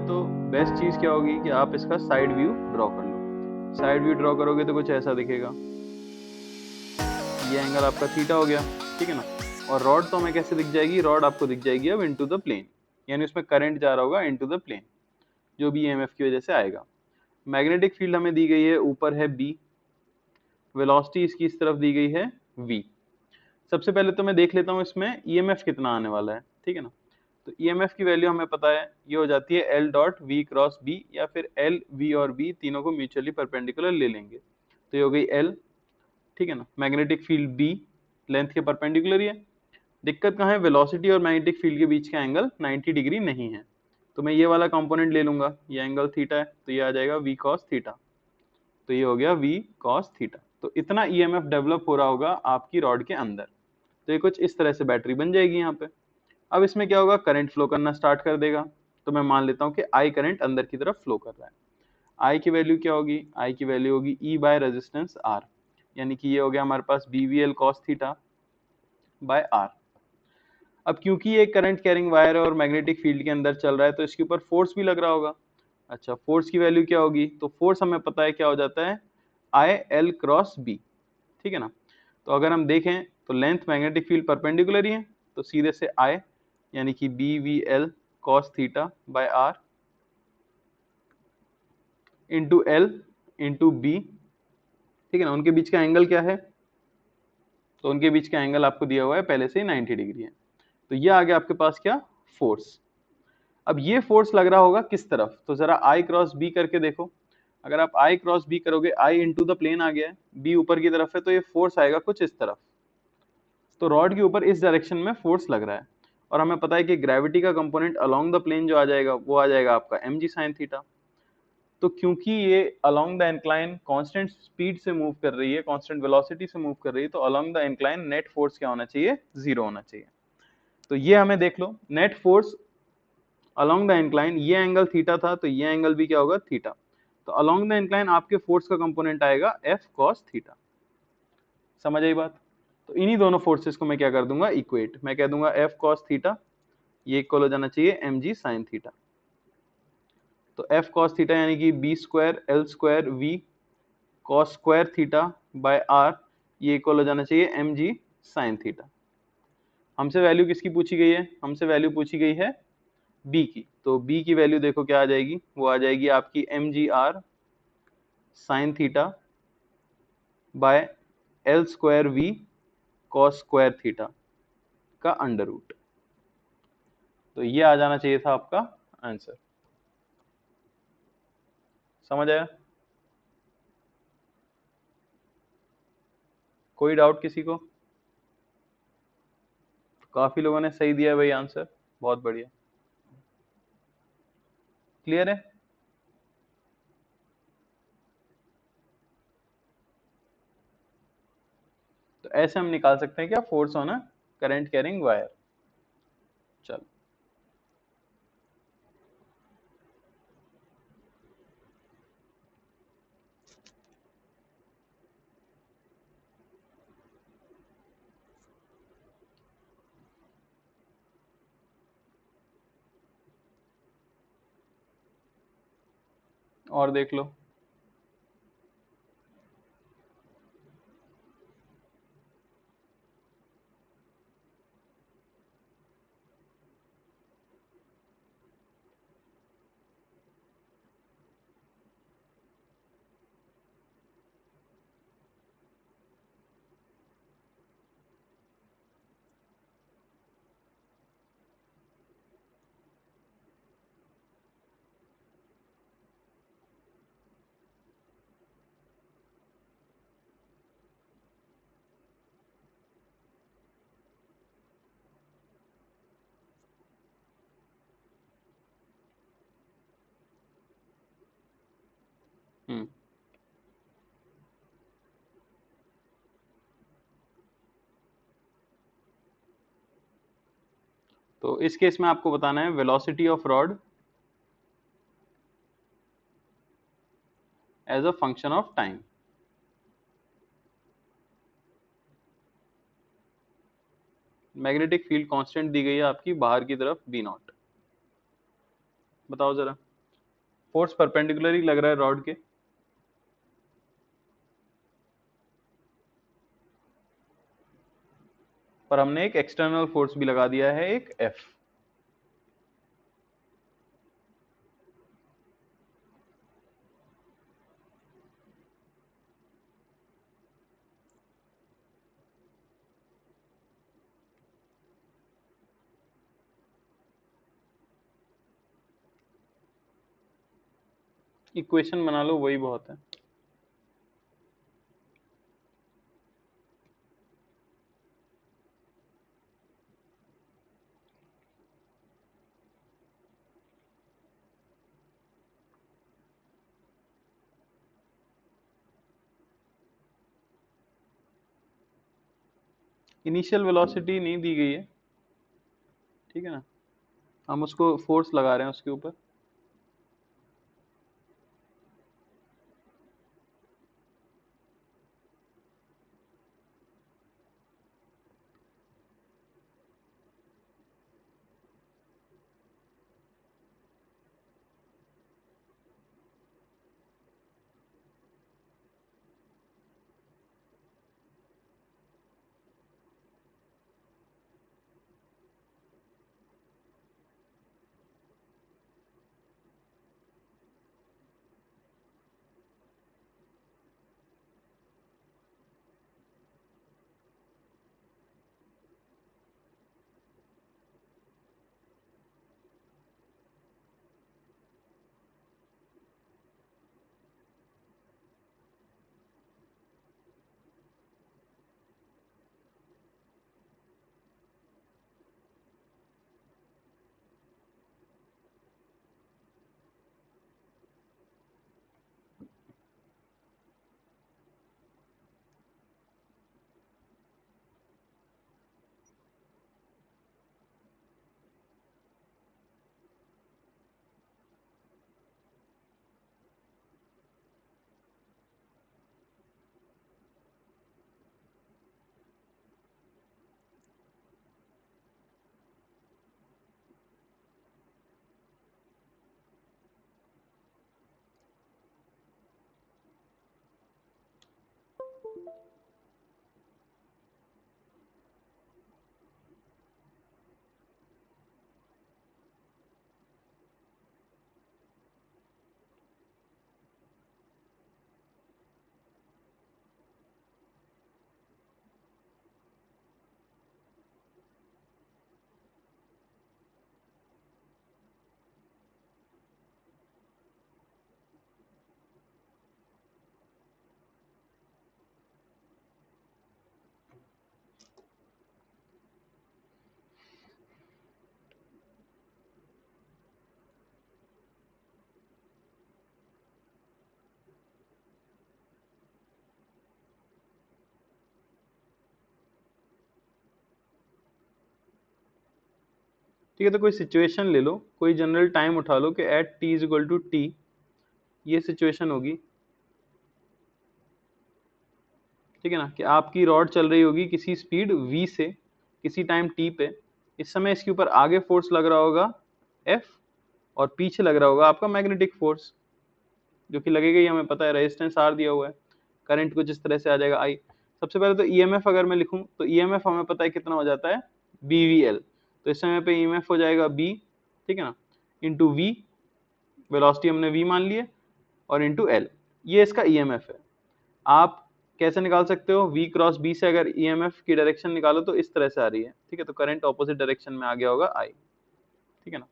तो बेस्ट चीज़ क्या होगी कि आप इसका साइड व्यू ड्रॉ कर लो। साइड व्यू ड्रॉ करोगे तो कुछ ऐसा दिखेगा, ये एंगल आपका थीटा हो गया, ठीक है ना। और रॉड तो हमें कैसे दिख जाएगी, रॉड आपको दिख जाएगी अब इनटू द प्लेन, यानी उसमें करंट जा रहा होगा इनटू द प्लेन, जो भी ईएमएफ की वजह से आएगा। मैग्नेटिक फील्ड हमें दी गई है, ऊपर है बी, वेलोसिटी इसकी इस तरफ दी गई है v। सबसे पहले तो मैं देख लेता हूँ इसमें ईएमएफ कितना आने वाला है, ठीक है ना। तो ईएमएफ की वैल्यू हमें पता है, ये हो जाती है L dot V cross B, या फिर एल वी और बी तीनों को म्यूचुअली परपेंडिकुलर ले लेंगे, तो ये हो गई एल, ठीक है ना। मैग्नेटिक फील्ड बी लेंथ के परपेंडिकुलर ही है। दिक्कत कहाँ है, वेलोसिटी और मैग्नेटिक फील्ड के बीच का एंगल 90 डिग्री नहीं है, तो मैं ये वाला कंपोनेंट ले लूंगा, ये एंगल थीटा है, तो ये आ जाएगा वी कॉस थीटा, तो ये हो गया वी कॉस थीटा। तो इतना ईएमएफ डेवलप हो रहा होगा आपकी रॉड के अंदर, तो ये कुछ इस तरह से बैटरी बन जाएगी यहाँ पे। अब इसमें क्या होगा, करंट फ्लो करना स्टार्ट कर देगा, तो मैं मान लेता हूँ कि आई करंट अंदर की तरफ फ्लो कर रहा है। आई की वैल्यू क्या होगी, आई की वैल्यू होगी ई बाय रेजिस्टेंस आर, यानी कि ये हो गया हमारे पास B V L cos theta by R. अब क्योंकि ये करंट कैरिंग वायर है और मैग्नेटिक फील्ड के अंदर चल रहा है, तो इसके ऊपर फोर्स भी लग रहा होगा। अच्छा, फोर्स की वैल्यू क्या होगी, तो फोर्स हमें पता है क्या हो जाता है, आई एल क्रॉस बी, ठीक है ना। तो अगर हम देखें तो लेंथ मैग्नेटिक फील्ड परपेंडिकुलर ही है, तो सीधे से आई यानी कि B V L cos theta by R into L into B, ठीक है ना। उनके बीच का एंगल क्या है, तो उनके बीच का एंगल आपको दिया हुआ है पहले से ही 90 डिग्री है। तो ये आ गया आपके पास क्या, फोर्स। अब ये फोर्स लग रहा होगा किस तरफ, तो जरा आई क्रॉस बी करके देखो। अगर आप आई क्रॉस बी करोगे, आई इंटू द प्लेन आ गया है, बी ऊपर की तरफ है, तो ये फोर्स आएगा कुछ इस तरफ। तो रॉड के ऊपर इस डायरेक्शन में फोर्स लग रहा है, और हमें पता है कि ग्रेविटी का कंपोनेंट अलोंग द प्लेन जो आ जाएगा वो आ जाएगा आपका एम जी साइन थीटा। तो क्योंकि ये along the incline constant speed से मूव कर रही है, कांस्टेंट वेलोसिटी से मूव कर रही है, तो along the incline net force क्या होना चाहिए, जीरो होना चाहिए। तो ये हमें देख लो, net force along the incline, ये एंगल थीटा था, तो ये एंगल भी क्या होगा, थीटा। तो अलोंग द इंक्लाइन आपके फोर्स का कंपोनेंट आएगा एफ कॉस थीटा। समझ आई बात। तो इन्हीं दोनों फोर्सेस को मैं क्या कर दूंगा, इक्वेट, मैं कह दूंगा एफ कॉस थीटा, ये इक्वल हो जाना चाहिए एम जी साइन थीटा। तो एफ कॉस थीटा यानी कि B square L square V cos square theta by R, ये इक्वल हो जाना चाहिए एम जी साइन थीटा। हमसे वैल्यू किसकी पूछी गई है, हमसे वैल्यू पूछी गई है बी की, तो बी की वैल्यू देखो क्या आ जाएगी, वो आ जाएगी आपकी M G R sine theta by L square V cos square theta का अंडर रूट। तो ये आ जाना चाहिए था आपका आंसर। समझ आया, कोई डाउट किसी को। काफी लोगों ने सही दिया है भाई आंसर, बहुत बढ़िया, क्लियर है। तो ऐसे हम निकाल सकते हैं क्या, force on a current carrying wire. चलो, और देख लो। हम्म तो इस केस में आपको बताना है velocity of rod as a function of time. Magnetic field constant दी गई है आपकी बाहर की तरफ बी नॉट, बताओ जरा। फोर्स परपेंडिकुलर ही लग रहा है रॉड के, पर हमने एक एक्सटर्नल फोर्स भी लगा दिया है, एक F। इक्वेशन बना लो, वही बहुत है। इनिशियल वेलोसिटी नहीं दी गई है, ठीक है ना, हम उसको फोर्स लगा रहे हैं उसके ऊपर। ठीक है, तो कोई सिचुएशन ले लो, कोई जनरल टाइम उठा लो कि at t is equal to T, ये सिचुएशन होगी, ठीक है ना, कि आपकी रॉड चल रही होगी किसी स्पीड v से किसी टाइम t पे। इस समय इसके ऊपर आगे फोर्स लग रहा होगा F, और पीछे लग रहा होगा आपका मैग्नेटिक फोर्स, जो कि लगेगा ही, हमें पता है, रेजिस्टेंस R दिया हुआ है, करंट कुछ इस तरह से आ जाएगा I। सबसे पहले तो EMF अगर मैं लिखूं तो EMF हमें पता है कितना हो जाता है, BVL। तो इस समय पे EMF हो जाएगा B, ठीक है ना, इंटू V, वेलोसिटी हमने V मान ली है, और इंटू L, ये इसका EMF है। आप कैसे निकाल सकते हो, V क्रॉस B से अगर EMF की डायरेक्शन निकालो तो इस तरह से आ रही है, ठीक है, तो करंट ऑपोजिट डायरेक्शन में आ गया होगा I, ठीक है ना।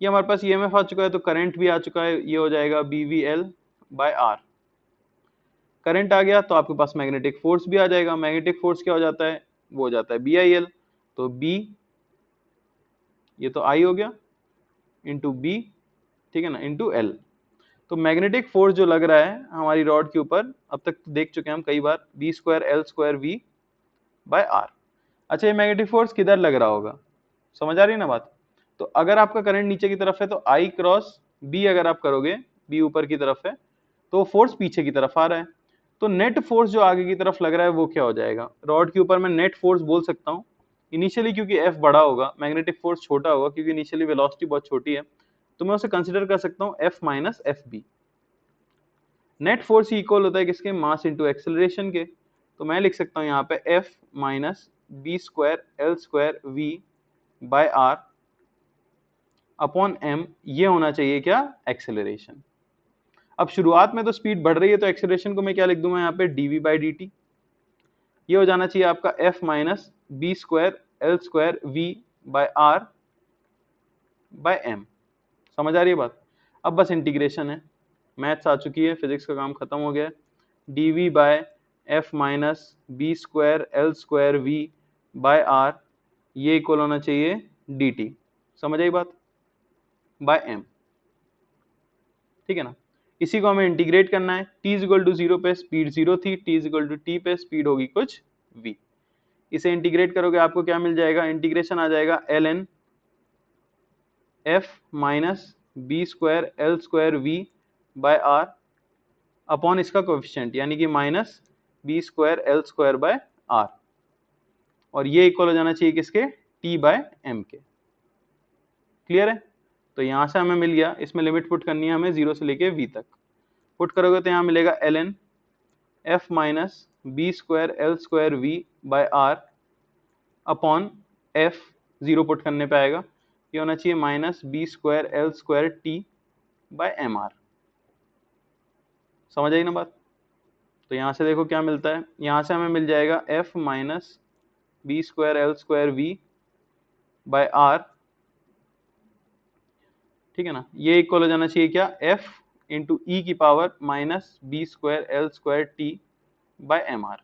ये हमारे पास EMF आ चुका है, तो करंट भी आ चुका है, ये हो जाएगा BVL बाय R। करंट आ गया तो आपके पास मैग्नेटिक फोर्स भी आ जाएगा, मैग्नेटिक फोर्स क्या हो जाता है, वो हो जाता है BIL, तो B, ये तो I हो गया, इंटू B, ठीक है ना, इंटू L। तो मैग्नेटिक फोर्स जो लग रहा है हमारी रॉड के ऊपर, अब तक देख चुके हैं हम कई बार, B square L square V by R। अच्छा, ये मैग्नेटिक फोर्स किधर लग रहा होगा, समझ आ रही है ना बात। तो अगर आपका करंट नीचे की तरफ है तो I क्रॉस B अगर आप करोगे, B ऊपर की तरफ है, तो फोर्स पीछे की तरफ आ रहा है, तो नेट फोर्स जो आगे की तरफ लग रहा है वो क्या हो जाएगा, रॉड के ऊपर मैं नेट फोर्स बोल सकता हूँ इनिशियली, क्योंकि F बड़ा होगा, मैग्नेटिक फोर्स छोटा होगा क्योंकि इनिशियली वेलोसिटी बहुत छोटी है, तो मैं उसे कंसिडर कर सकता हूँ F minus F B. Net force equal होता है किसके, मास इंटू एक्सेलरेशन के। तो मैं लिख सकता हूँ यहाँ पे F minus B square L square V by R upon M, ये होना चाहिए क्या, एक्सेलरेशन। अब शुरुआत में तो स्पीड बढ़ रही है, तो एक्सेलरेशन को मैं क्या लिख दूंगा यहाँ पे, dv बाई dt। ये हो जाना चाहिए आपका F minus B square L square V by R by M. समझ आ रही है बात। अब बस इंटीग्रेशन है, मैथ्स आ चुकी है, फिजिक्स का काम खत्म हो गया। dv by F minus B square L square V by R, ये इक्वल होना चाहिए dt। समझ आई बात, बाय एम। ठीक है ना। इसी को हमें इंटीग्रेट करना है। t इक्वल टू 0 पे स्पीड 0 थी, t इक्वल टू t पे स्पीड होगी कुछ v। इसे इंटीग्रेट करोगे आपको क्या मिल जाएगा, इंटीग्रेशन आ जाएगा ln f minus B square L square V by R upon इसका कोएफिशिएंट यानी कि minus B square L square by R, और ये इक्वल हो जाना चाहिए किसके, t बाय एम के। क्लियर है। तो यहां से हमें मिल गया, इसमें लिमिट पुट करनी है हमें 0 से लेके v तक। पुट करोगे तो यहाँ मिलेगा ln f minus B square L square V by R upon f, 0 put करने पे आएगा, ये होना चाहिए minus B square L square T by M R. समझ आई ना बात। तो यहाँ से देखो क्या मिलता है, यहाँ से हमें मिल जाएगा f minus B square L square V by R, ठीक है ना। ये इक्वल हो जाना चाहिए क्या, f इंटू ई की power minus B square L square T by M R.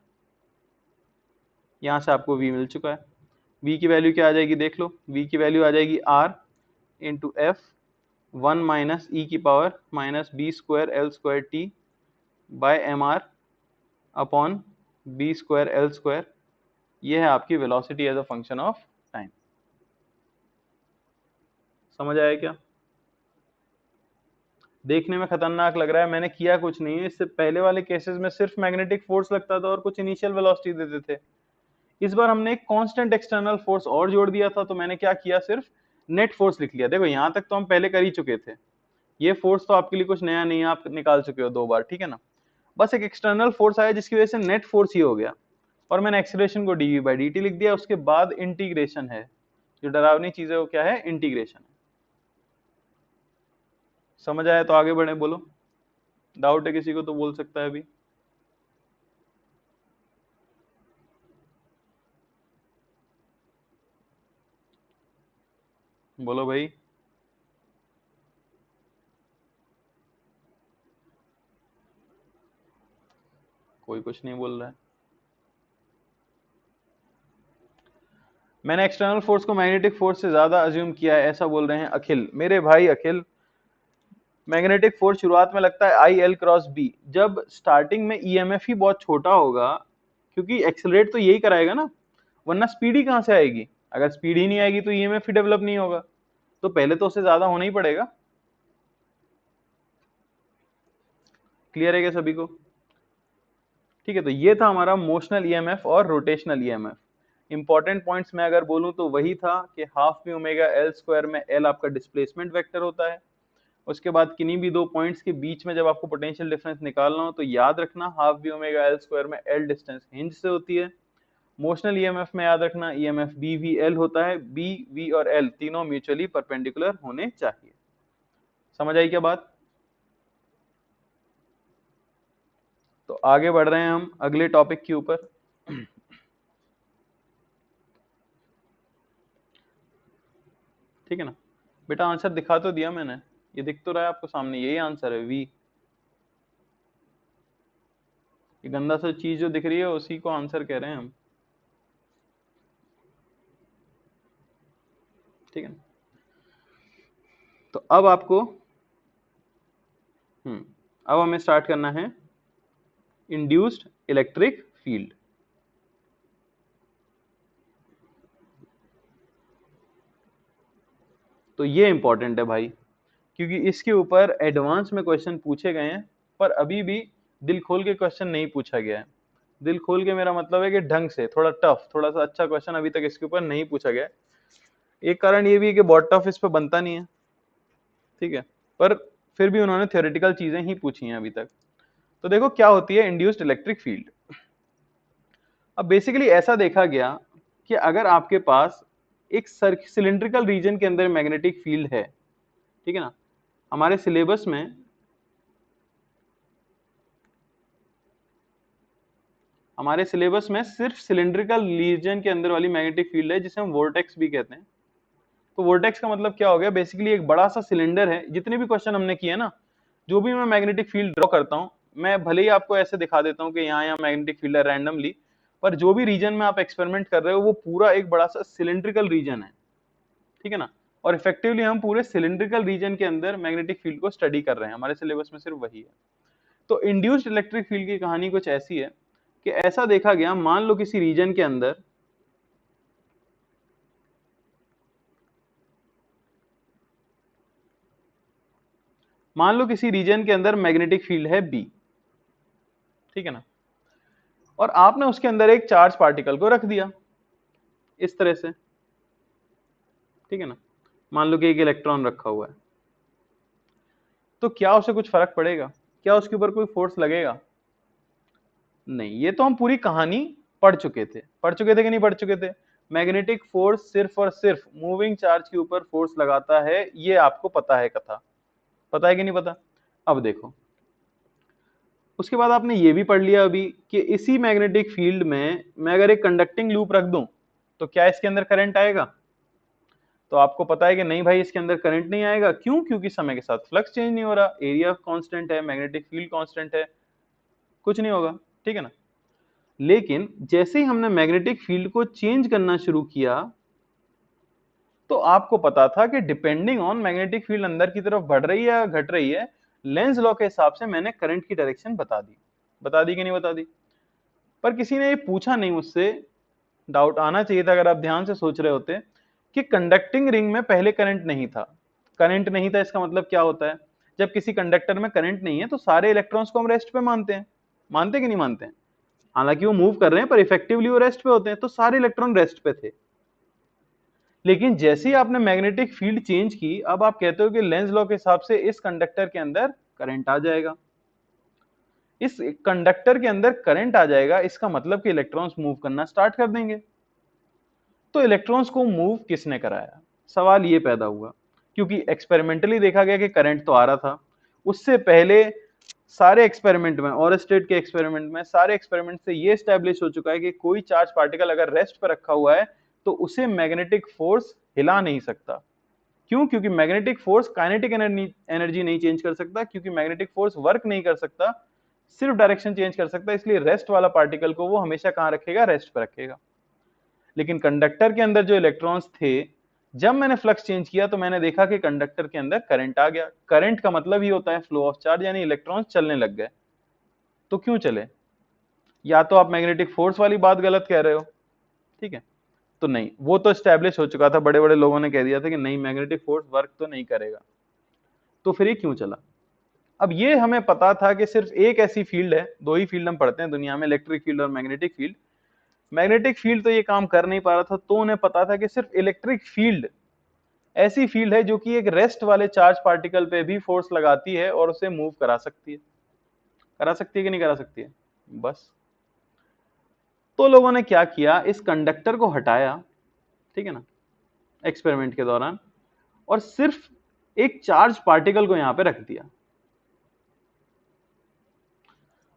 यहाँ से आपको v मिल चुका है। v की वैल्यू क्या आ जाएगी देख लो, v की वैल्यू आ जाएगी r into F 1 minus E की power minus B square L square T by M R upon B square L square. ये है आपकी velocity as a function of time. समझ आया क्या। देखने में खतरनाक लग रहा है, मैंने किया कुछ नहीं है। इससे पहले वाले केसेस में सिर्फ मैग्नेटिक फोर्स लगता था और कुछ इनिशियल वेलोसिटी देते थे। इस बार हमने एक कांस्टेंट एक्सटर्नल फोर्स और जोड़ दिया था, तो मैंने क्या किया, सिर्फ नेट फोर्स लिख लिया। देखो यहाँ तक तो हम पहले कर ही चुके थे, ये फोर्स तो आपके लिए कुछ नया नहीं है, आप निकाल चुके हो 2 बार, ठीक है ना। बस एक एक्सटर्नल फोर्स आया जिसकी वजह से नेट फोर्स ही हो गया, और मैंने एक्सेलरेशन को dv बाई dt लिख दिया। उसके बाद इंटीग्रेशन है, जो डरावनी चीज है वो क्या है, इंटीग्रेशन। समझ आया तो आगे बढ़े, बोलो। डाउट है किसी को तो बोल सकता है अभी। बोलो भाई। कोई कुछ नहीं बोल रहा है। मैंने एक्सटर्नल फोर्स को मैग्नेटिक फोर्स से ज्यादा अज्यूम किया है, ऐसा बोल रहे हैं अखिल। मेरे भाई अखिल, मैग्नेटिक फोर्स शुरुआत में लगता है आई एल क्रॉस बी, जब स्टार्टिंग में ईएमएफ ही बहुत छोटा होगा, क्योंकि एक्सेलरेट तो यही कराएगा ना, वरना स्पीड ही कहां से आएगी। अगर स्पीड ही नहीं आएगी तो ईएमएफ ही डेवलप नहीं होगा, तो पहले तो उससे ज्यादा होना ही पड़ेगा। क्लियर है क्या सभी को। ठीक है, तो ये था हमारा मोशनल ईएमएफ और रोटेशनल ईएमएफ। इंपॉर्टेंट पॉइंट्स में अगर बोलूं तो वही था कि half V omega L square में एल आपका डिस्प्लेसमेंट वेक्टर होता है। उसके बाद किन्हीं भी 2 पॉइंट्स के बीच में जब आपको पोटेंशियल डिफरेंस निकालना हो तो याद रखना half V omega L square में एल डिस्टेंस हिंज से होती है। मोशनल ईएमएफ में याद रखना ईएमएफ बी वी एल होता है, बी वी और एल तीनों म्यूचुअली परपेंडिकुलर होने चाहिए। समझ आई क्या बात। तो आगे बढ़ रहे हैं हम अगले टॉपिक के ऊपर। ठीक है ना बेटा, आंसर दिखा तो दिया मैंने, ये दिख तो रहा है आपको सामने, यही आंसर है वी। ये गंदा सा चीज जो दिख रही है उसी को आंसर कह रहे हैं हम। ठीक है ना। तो अब आपको अब हमें स्टार्ट करना है इंड्यूस्ड इलेक्ट्रिक फील्ड। तो ये इंपॉर्टेंट है भाई, क्योंकि इसके ऊपर एडवांस में क्वेश्चन पूछे गए हैं, पर अभी भी दिल खोल के क्वेश्चन नहीं पूछा गया है। दिल खोल के मेरा मतलब है कि ढंग से, थोड़ा टफ, थोड़ा सा अच्छा क्वेश्चन अभी तक इसके ऊपर नहीं पूछा गया। एक कारण ये भी है कि बहुत टफ इस पे बनता नहीं है। ठीक है, पर फिर भी उन्होंने थ्योरेटिकल चीजें ही पूछी हैं अभी तक। तो देखो क्या होती है इंड्यूस्ड इलेक्ट्रिक फील्ड। अब बेसिकली ऐसा देखा गया कि अगर आपके पास एक सिलिंड्रिकल रीजन के अंदर मैग्नेटिक फील्ड है, ठीक है ना, हमारे सिलेबस में सिर्फ सिलिंड्रिकल रीजन के अंदर वाली मैग्नेटिक फील्ड है जिसे हम वोर्टेक्स भी कहते हैं। तो वोर्टेक्स का मतलब क्या हो गया, बेसिकली एक बड़ा सा सिलेंडर है। जितने भी क्वेश्चन हमने किए ना, जो भी मैं मैग्नेटिक फील्ड ड्रॉ करता हूं, मैं भले ही आपको ऐसे दिखा देता हूं कि यहाँ मैग्नेटिक फील्ड है रैंडमली, पर जो भी रीजन में आप एक्सपेरिमेंट कर रहे हो वो पूरा एक बड़ा सा सिलिंड्रिकल रीजन है, ठीक है ना। और इफेक्टिवली हम पूरे सिलिंड्रिकल रीजन के अंदर मैग्नेटिक फील्ड को स्टडी कर रहे हैं, हमारे सिलेबस में सिर्फ वही है। तो इंड्यूस्ड इलेक्ट्रिक फील्ड की कहानी कुछ ऐसी है कि ऐसा देखा गया, मान लो किसी रीजन के अंदर मैग्नेटिक फील्ड है बी, ठीक है ना, और आपने उसके अंदर एक चार्ज पार्टिकल को रख दिया इस तरह से, ठीक है ना। मान लो कि एक इलेक्ट्रॉन रखा हुआ है, तो क्या उसे कुछ फर्क पड़ेगा? क्या उसके ऊपर कोई फोर्स लगेगा? नहीं, ये तो हम पूरी कहानी पढ़ चुके थे कि नहीं पढ़ चुके थे? मैग्नेटिक फोर्स सिर्फ और सिर्फ मूविंग चार्ज के ऊपर फोर्स लगाता है, ये आपको पता है कथा, पता है कि नहीं पता? अब देखो, उसके बाद आपने ये भी पढ़ लिया अभी कि इसी मैग्नेटिक फील्ड में मैं अगर एक कंडक्टिंग लूप रख दूं तो क्या इसके अंदर करंट आएगा? तो आपको पता है कि नहीं भाई, इसके अंदर करंट नहीं आएगा। क्यों? क्योंकि समय के साथ फ्लक्स चेंज नहीं हो रहा, एरिया कांस्टेंट है, मैग्नेटिक फील्ड कांस्टेंट है, कुछ नहीं होगा, ठीक है ना। लेकिन जैसे ही हमने मैग्नेटिक फील्ड को चेंज करना शुरू किया, तो आपको पता था कि डिपेंडिंग ऑन मैग्नेटिक फील्ड अंदर की तरफ बढ़ रही है या घट रही है, लेंज लॉ के हिसाब से मैंने करंट की डायरेक्शन बता दी कि नहीं बता दी? पर किसी ने ये पूछा नहीं मुझसे, डाउट आना चाहिए था अगर आप ध्यान से सोच रहे होते, कि कंडक्टिंग रिंग में पहले करंट नहीं था। करंट नहीं था इसका मतलब क्या होता है? जब किसी कंडक्टर में करंट नहीं है तो सारे इलेक्ट्रॉन्स को हम रेस्ट पे मानते हैं, मानते कि नहीं मानते हैं? हालांकि वो मूव कर रहे हैं पर इफेक्टिवली वो रेस्ट पे होते हैं, तो सारे इलेक्ट्रॉन रेस्ट पे थे। लेकिन जैसे ही आपने मैग्नेटिक फील्ड चेंज की, अब आप कहते हो कि लेंज लॉ के हिसाब से इस कंडक्टर के अंदर करंट आ जाएगा। इस कंडक्टर के अंदर करंट आ जाएगा, इसका मतलब कि इलेक्ट्रॉन्स मूव करना स्टार्ट कर देंगे। तो इलेक्ट्रॉन्स को मूव किसने कराया? सवाल ये पैदा हुआ, क्योंकि एक्सपेरिमेंटली देखा गया कि करंट तो आ रहा था। उससे पहले सारे एक्सपेरिमेंट में, और स्टेट के एक्सपेरिमेंट में, सारे एक्सपेरिमेंट से ये स्टैब्लिश हो चुका है कि कोई चार्ज पार्टिकल अगर रेस्ट पर रखा हुआ है तो उसे मैग्नेटिक फोर्स हिला नहीं सकता। क्यों? क्योंकि मैग्नेटिक फोर्स काइनेटिक एनर्जी नहीं चेंज कर सकता, क्योंकि मैग्नेटिक फोर्स वर्क नहीं कर सकता, सिर्फ डायरेक्शन चेंज कर सकता है। इसलिए रेस्ट वाला पार्टिकल को वो हमेशा कहां रखेगा? रेस्ट पर रखेगा। लेकिन कंडक्टर के अंदर जो इलेक्ट्रॉन्स थे, जब मैंने फ्लक्स चेंज किया तो मैंने देखा कि कंडक्टर के अंदर करंट आ गया। करंट का मतलब ही होता है फ्लो ऑफ चार्ज, यानी इलेक्ट्रॉन्स चलने लग गए। तो क्यों चले? या तो आप मैग्नेटिक फोर्स वाली बात गलत कह रहे हो, ठीक है, तो नहीं, वो तो स्टैब्लिश हो चुका था, बड़े बड़े लोगों ने कह दिया था कि नहीं, मैग्नेटिक फोर्स वर्क तो नहीं करेगा। तो फिर ये क्यों चला? अब ये हमें पता था कि सिर्फ एक ऐसी फील्ड है, दो ही फील्ड हम पढ़ते हैं दुनिया में, इलेक्ट्रिक फील्ड और मैग्नेटिक फील्ड। मैग्नेटिक फील्ड तो ये काम कर नहीं पा रहा था, तो उन्हें पता था कि सिर्फ इलेक्ट्रिक फील्ड ऐसी फील्ड है जो कि एक रेस्ट वाले चार्ज पार्टिकल पे भी फोर्स लगाती है और उसे मूव करा सकती है। करा सकती है कि नहीं करा सकती है? बस। तो लोगों ने क्या किया, इस कंडक्टर को हटाया, ठीक है ना, एक्सपेरिमेंट के दौरान, और सिर्फ एक चार्ज पार्टिकल को यहां पे रख दिया।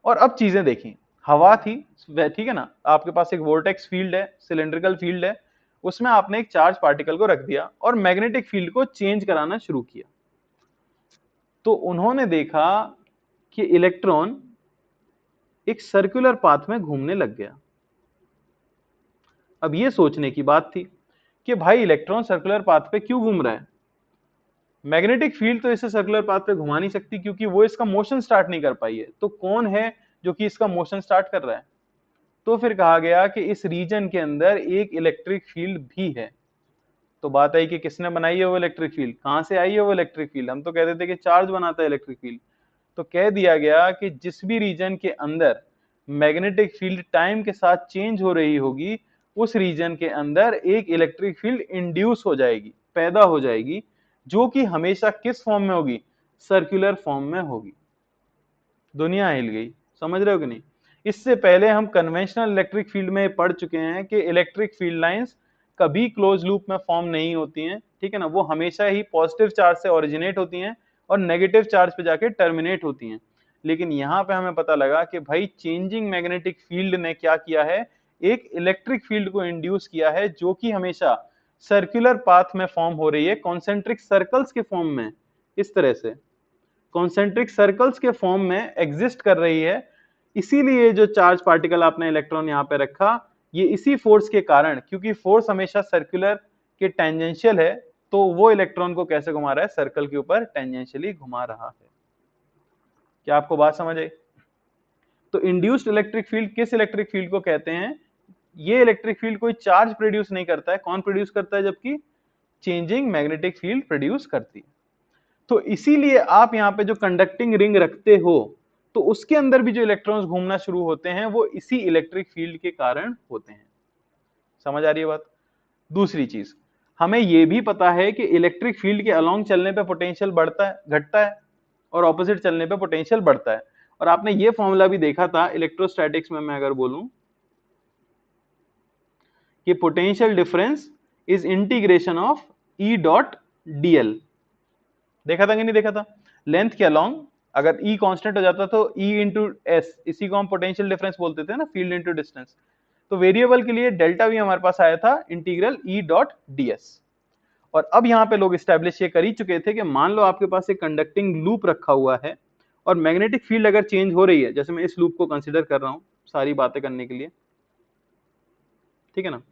और अब चीजें देखी, हवा थी, ठीक है ना, आपके पास एक वोर्टेक्स फील्ड है, सिलिंड्रिकल फील्ड है, उसमें आपने एक चार्ज पार्टिकल को रख दिया और मैग्नेटिक फील्ड को चेंज कराना शुरू किया। तो उन्होंने देखा कि इलेक्ट्रॉन एक सर्कुलर पाथ में घूमने लग गया। अब ये सोचने की बात थी कि भाई इलेक्ट्रॉन सर्कुलर पाथ पे क्यों घूम रहा है? मैग्नेटिक फील्ड तो इसे सर्कुलर पाथ पे घुमा नहीं सकती, क्योंकि वो इसका मोशन स्टार्ट नहीं कर पाई है। तो कौन है जो कि इसका मोशन स्टार्ट कर रहा है? तो फिर कहा गया कि इस रीजन के अंदर एक इलेक्ट्रिक फील्ड भी है। तो बात आई कि किसने बनाई है वो इलेक्ट्रिक फील्ड, कहां से आई है वो इलेक्ट्रिक फील्ड? हम तो कहते थे कि चार्ज बनाता है इलेक्ट्रिक फील्ड। तो कह दिया गया कि जिस भी रीजन के अंदर मैग्नेटिक फील्ड टाइम के साथ चेंज हो रही होगी, उस रीजन के अंदर एक इलेक्ट्रिक फील्ड इंड्यूस हो जाएगी, पैदा हो जाएगी, जो कि हमेशा किस फॉर्म में होगी, सर्कुलर फॉर्म में होगी। दुनिया हिल गई, समझ रहे हो कि नहीं। इससे पहले हम कन्वेंशनल इलेक्ट्रिक फील्ड में पढ़ चुके हैं कि इलेक्ट्रिक फील्ड लाइंस कभी क्लोज लूप में फॉर्म नहीं होती हैं, ठीक है ना, वो हमेशा ही पॉजिटिव चार्ज से ओरिजिनेट होती हैं और नेगेटिव चार्ज पे जाके टर्मिनेट होती हैं। लेकिन यहाँ पे हमें पता लगा कि भाई चेंजिंग मैग्नेटिक फील्ड ने क्या किया है, एक इलेक्ट्रिक फील्ड को इंड्यूस किया है जो कि हमेशा सर्कुलर पाथ में फॉर्म हो रही है, कॉन्सेंट्रिक सर्कल्स के फॉर्म में, इस तरह से कॉन्सेंट्रिक सर्कल्स के फॉर्म में एग्जिस्ट कर रही है। इसीलिए जो चार्ज पार्टिकल आपने इलेक्ट्रॉन यहाँ पे रखा, ये इसी फोर्स के कारण, क्योंकि फोर्स हमेशा सर्कुलर के टेंजेंशियल है, तो वो इलेक्ट्रॉन को कैसे घुमा रहा है, सर्कल के ऊपर टेंजेंशियली घुमा रहा है। क्या आपको बात समझ आई। तो इंड्यूस्ड इलेक्ट्रिक फील्ड किस इलेक्ट्रिक फील्ड को कहते हैं, ये इलेक्ट्रिक फील्ड कोई चार्ज प्रोड्यूस नहीं करता है, कौन प्रोड्यूस करता है, जबकि चेंजिंग मैग्नेटिक फील्ड प्रोड्यूस करती है। तो इसीलिए आप यहाँ पे जो कंडक्टिंग रिंग रखते हो, तो उसके अंदर भी जो इलेक्ट्रॉन्स घूमना शुरू होते हैं वो इसी इलेक्ट्रिक फील्ड के कारण होते हैं। समझ आ रही है बात। दूसरी चीज, हमें यह भी पता है कि इलेक्ट्रिक फील्ड के अलोंग चलने पे पोटेंशियल बढ़ता है, घटता है, और ऑपोजिट चलने पे पोटेंशियल बढ़ता है। और आपने ये फॉर्मूला भी देखा था इलेक्ट्रोस्टैटिक्स में, मैं अगर बोलूं कि potential difference is integration of E dot DL. देखा था कि नहीं देखा था। लेंथ के अलोंग अगर ई कांस्टेंट हो जाता तो ई इंटू एस, इसी को हम पोटेंशियल डिफरेंस बोलते थे ना, फील्ड इंटू डिस्टेंस। तो वेरिएबल के लिए डेल्टा वी हमारे पास आया था इंटीग्रल ई डॉट डीएस। और अब यहाँ पे लोग स्टैब्लिश ये कर ही चुके थे कि मान लो आपके पास एक कंडक्टिंग लूप रखा हुआ है और मैग्नेटिक फील्ड अगर चेंज हो रही है, जैसे मैं इस लूप को कंसिडर कर रहा हूं सारी बातें करने के लिए, ठीक है ना।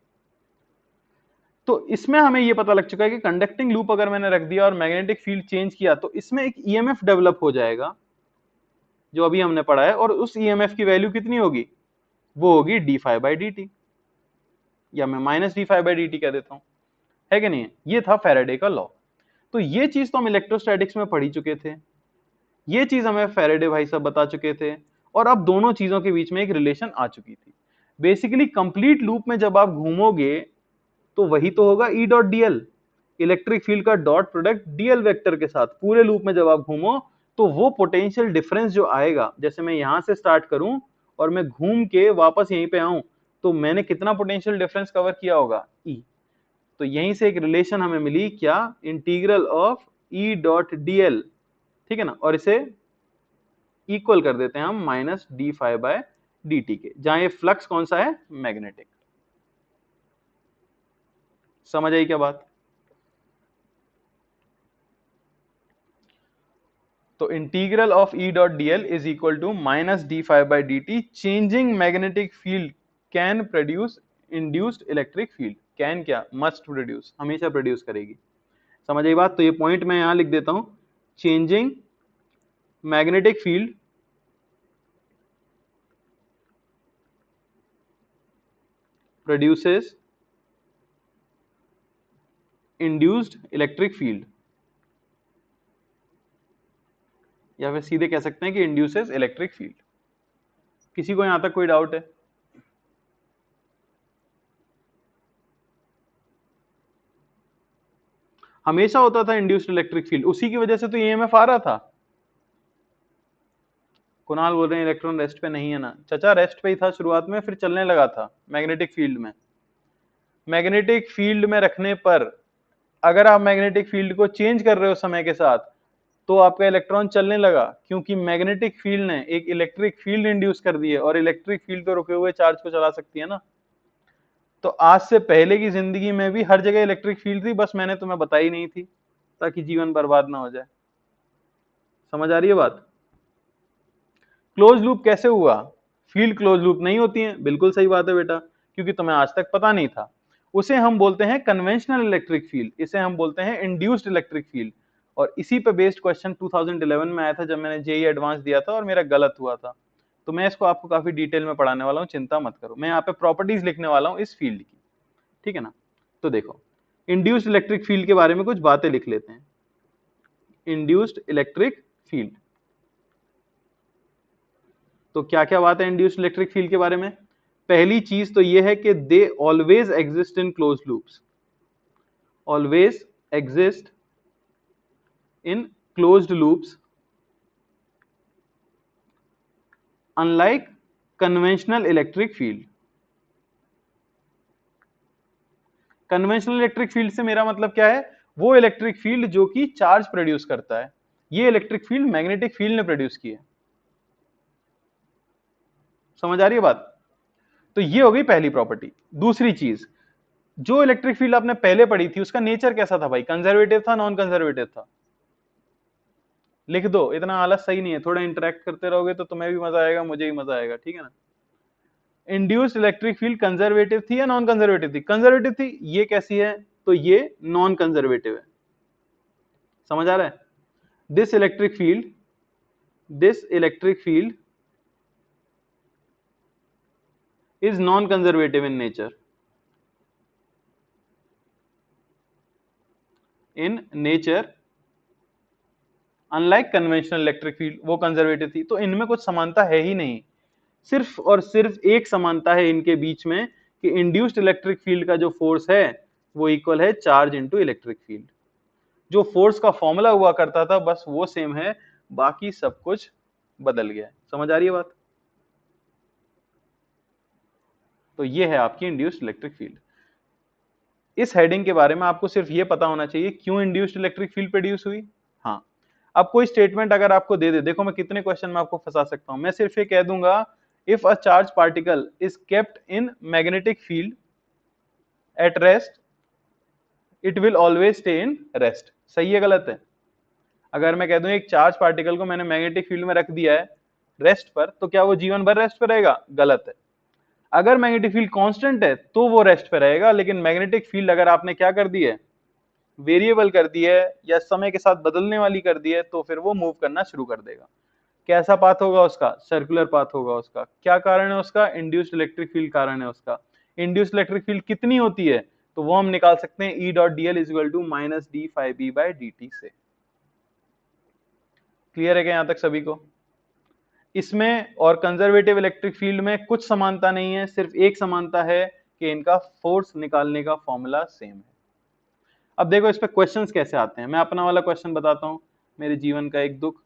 तो इसमें हमें ये पता लग चुका है कि कंडक्टिंग लूप अगर मैंने रख दिया और मैग्नेटिक फील्ड चेंज किया तो इसमें एक ईएमएफ डेवलप हो जाएगा जो अभी हमने पढ़ा है, और उस ईएमएफ की वैल्यू कितनी होगी, वो होगी D phi by D T, या मैं minus D phi by D T कह देता हूं, है कि नहीं। ये था फैराडे का लॉ। तो ये चीज तो हम इलेक्ट्रोस्टैटिक्स में पढ़ ही चुके थे, ये चीज हमें फैराडे भाई साहब बता चुके थे, और अब दोनों चीजों के बीच में एक रिलेशन आ चुकी थी। बेसिकली कंप्लीट लूप में जब आप घूमोगे तो वही तो होगा ई डॉट डीएल, इलेक्ट्रिक फील्ड का डॉट प्रोडक्ट डीएल वेक्टर के साथ। पूरे लूप में जब आप घूमो तो वो पोटेंशियल डिफरेंस जो आएगा, जैसे मैं यहां से स्टार्ट करूं और मैं घूम के वापस यहीं पे आऊं, तो मैंने कितना पोटेंशियल डिफरेंस कवर किया होगा, ई। तो यहीं से एक रिलेशन हमें मिली, क्या, integral of E dot DL, ठीक है ना, और इसे इक्वल कर देते हैं हम minus D phi by D T के, जहां ये फ्लक्स कौन सा है, मैग्नेटिक। समझ आई क्या बात। तो integral of E dot DL is equal to minus D phi by D T. Changing magnetic field can produce induced electric field. Can क्या, मस्ट प्रोड्यूस, हमेशा प्रोड्यूस करेगी। समझ आई बात। तो ये पॉइंट मैं यहां लिख देता हूं, changing magnetic field produces induced electric field, या फिर सीधे कह सकते हैं कि इंड्यूसेस इलेक्ट्रिक फील्ड। किसी को यहां तक कोई डाउट है। हमेशा होता था इंड्यूस्ड इलेक्ट्रिक फील्ड, उसी की वजह से तो ईएमएफ आ रहा था। कुणाल बोल रहे हैं इलेक्ट्रॉन रेस्ट पे नहीं है ना, चाचा रेस्ट पे ही था शुरुआत में, फिर चलने लगा था मैग्नेटिक फील्ड में। मैग्नेटिक फील्ड में रखने पर अगर आप मैग्नेटिक फील्ड को चेंज कर रहे हो समय के साथ, तो आपका इलेक्ट्रॉन चलने लगा, क्योंकि मैग्नेटिक फील्ड ने एक इलेक्ट्रिक फील्ड इंड्यूस कर दी है, और इलेक्ट्रिक फील्ड तो रुके हुए चार्ज को चला सकती है ना। तो आज से पहले की जिंदगी में भी हर जगह इलेक्ट्रिक फील्ड थी, बस मैंने तुम्हें बताई नहीं थी ताकि जीवन बर्बाद ना हो जाए। समझ आ रही है बात। क्लोज लूप कैसे हुआ, फील्ड क्लोज लूप नहीं होती है, बिल्कुल सही बात है बेटा, क्योंकि तुम्हें आज तक पता नहीं था। उसे हम बोलते हैं कन्वेंशनल इलेक्ट्रिक फील्ड, इसे हम बोलते हैं इंड्यूस्ड इलेक्ट्रिक फील्ड। और इसी पे बेस्ड क्वेश्चन 2011 में आया था जब मैंने जेई एडवांस दिया था और मेरा गलत हुआ था। तो मैं इसको आपको काफी डिटेल में पढ़ाने वाला हूँ, चिंता मत करो। मैं यहाँ पे प्रॉपर्टीज लिखने वाला हूँ इस फील्ड की, ठीक है ना। तो देखो, इंड्यूस्ड इलेक्ट्रिक फील्ड के बारे में कुछ बातें लिख लेते हैं। इंड्यूस्ड इलेक्ट्रिक फील्ड, तो क्या क्या बात है इंड्यूस्ड इलेक्ट्रिक फील्ड के बारे में। पहली चीज तो यह है कि they always exist in close loops, always exist in closed loops unlike conventional electric field. Conventional electric field से मेरा मतलब क्या है, वो इलेक्ट्रिक फील्ड जो कि चार्ज प्रोड्यूस करता है। ये इलेक्ट्रिक फील्ड मैग्नेटिक फील्ड ने प्रोड्यूस की है। समझ आ रही है बात? तो ये हो गई पहली प्रॉपर्टी। दूसरी चीज, जो इलेक्ट्रिक फील्ड आपने पहले पढ़ी थी उसका नेचर कैसा था भाई, कंजर्वेटिव था नॉन कंजर्वेटिव था? लिख दो, इतना आलस सही नहीं है, थोड़ा इंटरेक्ट करते रहोगे तो तुम्हें भी मजा आएगा, मुझे भी मजा आएगा, ठीक है ना। इंड्यूस्ड इलेक्ट्रिक फील्ड कंजर्वेटिव थी या नॉन कंजर्वेटिव थी? कंजर्वेटिव थी। ये कैसी है, तो ये नॉन कंजर्वेटिव है। समझ आ रहा है? This electric field is non-conservative in nature. In nature, unlike conventional electric field, वो कंजर्वेटिव थी। तो इनमें कुछ समानता है ही नहीं। सिर्फ और सिर्फ एक समानता है इनके बीच में कि इंड्यूस्ड इलेक्ट्रिक फील्ड का जो फोर्स है वो इक्वल है चार्ज इनटू इलेक्ट्रिक फील्ड। जो फोर्स का फॉर्मूला हुआ करता था बस वो सेम है, बाकी सब कुछ बदल गया है। समझ आ रही है बात? तो ये है आपकी इंड्यूस्ड इलेक्ट्रिक फील्ड। इस हेडिंग के बारे में आपको सिर्फ ये पता होना चाहिए क्यों इंड्यूस्ड इलेक्ट्रिक फील्ड प्रोड्यूस हुई। हाँ, अब कोई स्टेटमेंट अगर आपको दे दे, देखो मैं कितने क्वेश्चन में आपको फंसा सकता हूं। मैं सिर्फ ये कह दूंगा if a charge particle is kept in magnetic field at rest it will always stay in rest. सही है गलत है? अगर मैं कह दूं एक चार्ज पार्टिकल को मैंने मैग्नेटिक फील्ड में रख दिया है रेस्ट पर, तो क्या वो जीवन भर रेस्ट पर रहेगा? गलत है। अगर मैग्नेटिक फील्ड कांस्टेंट है तो वो रेस्ट पे रहेगा, लेकिन मैग्नेटिक फील्ड अगर आपने क्या कर दी है, वेरिएबल कर दी है या समय के साथ बदलने वाली कर दी है, तो फिर वो मूव करना शुरू कर देगा। कैसा पाथ होगा उसका? सर्कुलर पाथ होगा उसका। क्या कारण है उसका? इंड्यूस्ड इलेक्ट्रिक फील्ड कारण है उसका। इंड्यूस्ड इलेक्ट्रिक फील्ड कितनी होती है, तो वो हम निकाल सकते हैं E dot D L is equal to minus D phi B by D T से। क्लियर है क्या यहां तक सभी को? इसमें और कंजर्वेटिव इलेक्ट्रिक फील्ड में कुछ समानता नहीं है, सिर्फ एक समानता है कि इनका फोर्स निकालने का फॉर्मूला सेम है। अब देखो इस पे क्वेश्चंस कैसे आते हैं। मैं अपना वाला क्वेश्चन बताता हूं, मेरे जीवन का एक दुख।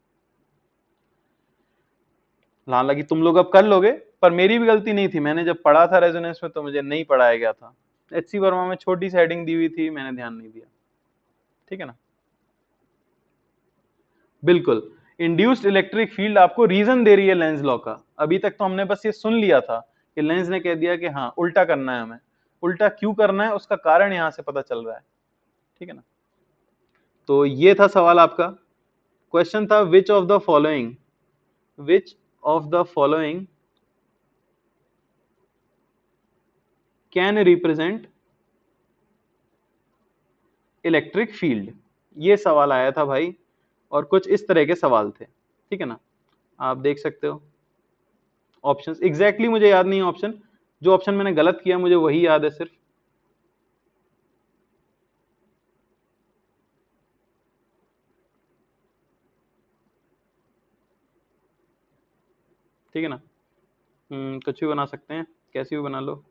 हालांकि तुम लोग अब कर लोगे, पर मेरी भी गलती नहीं थी। मैंने जब पढ़ा था रेजोनेंस में तो मुझे नहीं पढ़ाया गया था। एचसी वर्मा में छोटी सी हेडिंग दी हुई थी, मैंने ध्यान नहीं दिया। ठीक है ना? बिल्कुल। इंड्यूस्ड इलेक्ट्रिक फील्ड आपको रीजन दे रही है लेंज लॉ का। अभी तक तो हमने बस ये सुन लिया था कि लेंज ने कह दिया कि हाँ उल्टा करना है हमें। उल्टा क्यों करना है उसका कारण यहां से पता चल रहा है। ठीक है ना? तो ये था सवाल आपका। क्वेश्चन था which of the following can represent electric field. ये सवाल आया था भाई, और कुछ इस तरह के सवाल थे। ठीक है ना? आप देख सकते हो ऑप्शंस। एग्जैक्टली मुझे याद नहीं है ऑप्शन, जो ऑप्शन मैंने गलत किया मुझे वही याद है सिर्फ। ठीक है ना? कुछ भी बना सकते हैं, कैसी भी बना लो।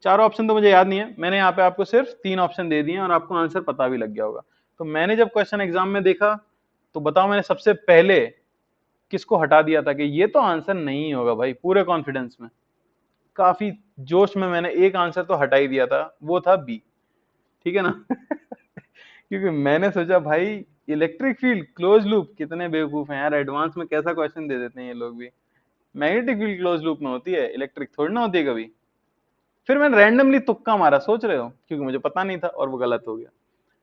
चार ऑप्शन तो मुझे याद नहीं है, मैंने यहाँ पे आपको सिर्फ 3 ऑप्शन दे दिए और आपको आंसर पता भी लग गया होगा। तो मैंने जब क्वेश्चन एग्जाम में देखा तो बताओ मैंने सबसे पहले किसको हटा दिया था कि ये तो आंसर नहीं होगा भाई, पूरे कॉन्फिडेंस में, काफी जोश में मैंने एक आंसर तो हटा ही दिया था, वो था बी। ठीक है ना? क्योंकि मैंने सोचा भाई इलेक्ट्रिक फील्ड क्लोज लूप, कितने बेवकूफ हैं यार, एडवांस में कैसा क्वेश्चन दे देते हैं ये लोग भी। मैग्नेटिक फील्ड क्लोज लूप में होती है, इलेक्ट्रिक थोड़ी ना होती है कभी। फिर मैंने रैंडमली तुक्का मारा, सोच रहे हो, क्योंकि मुझे पता नहीं था और वो गलत हो गया।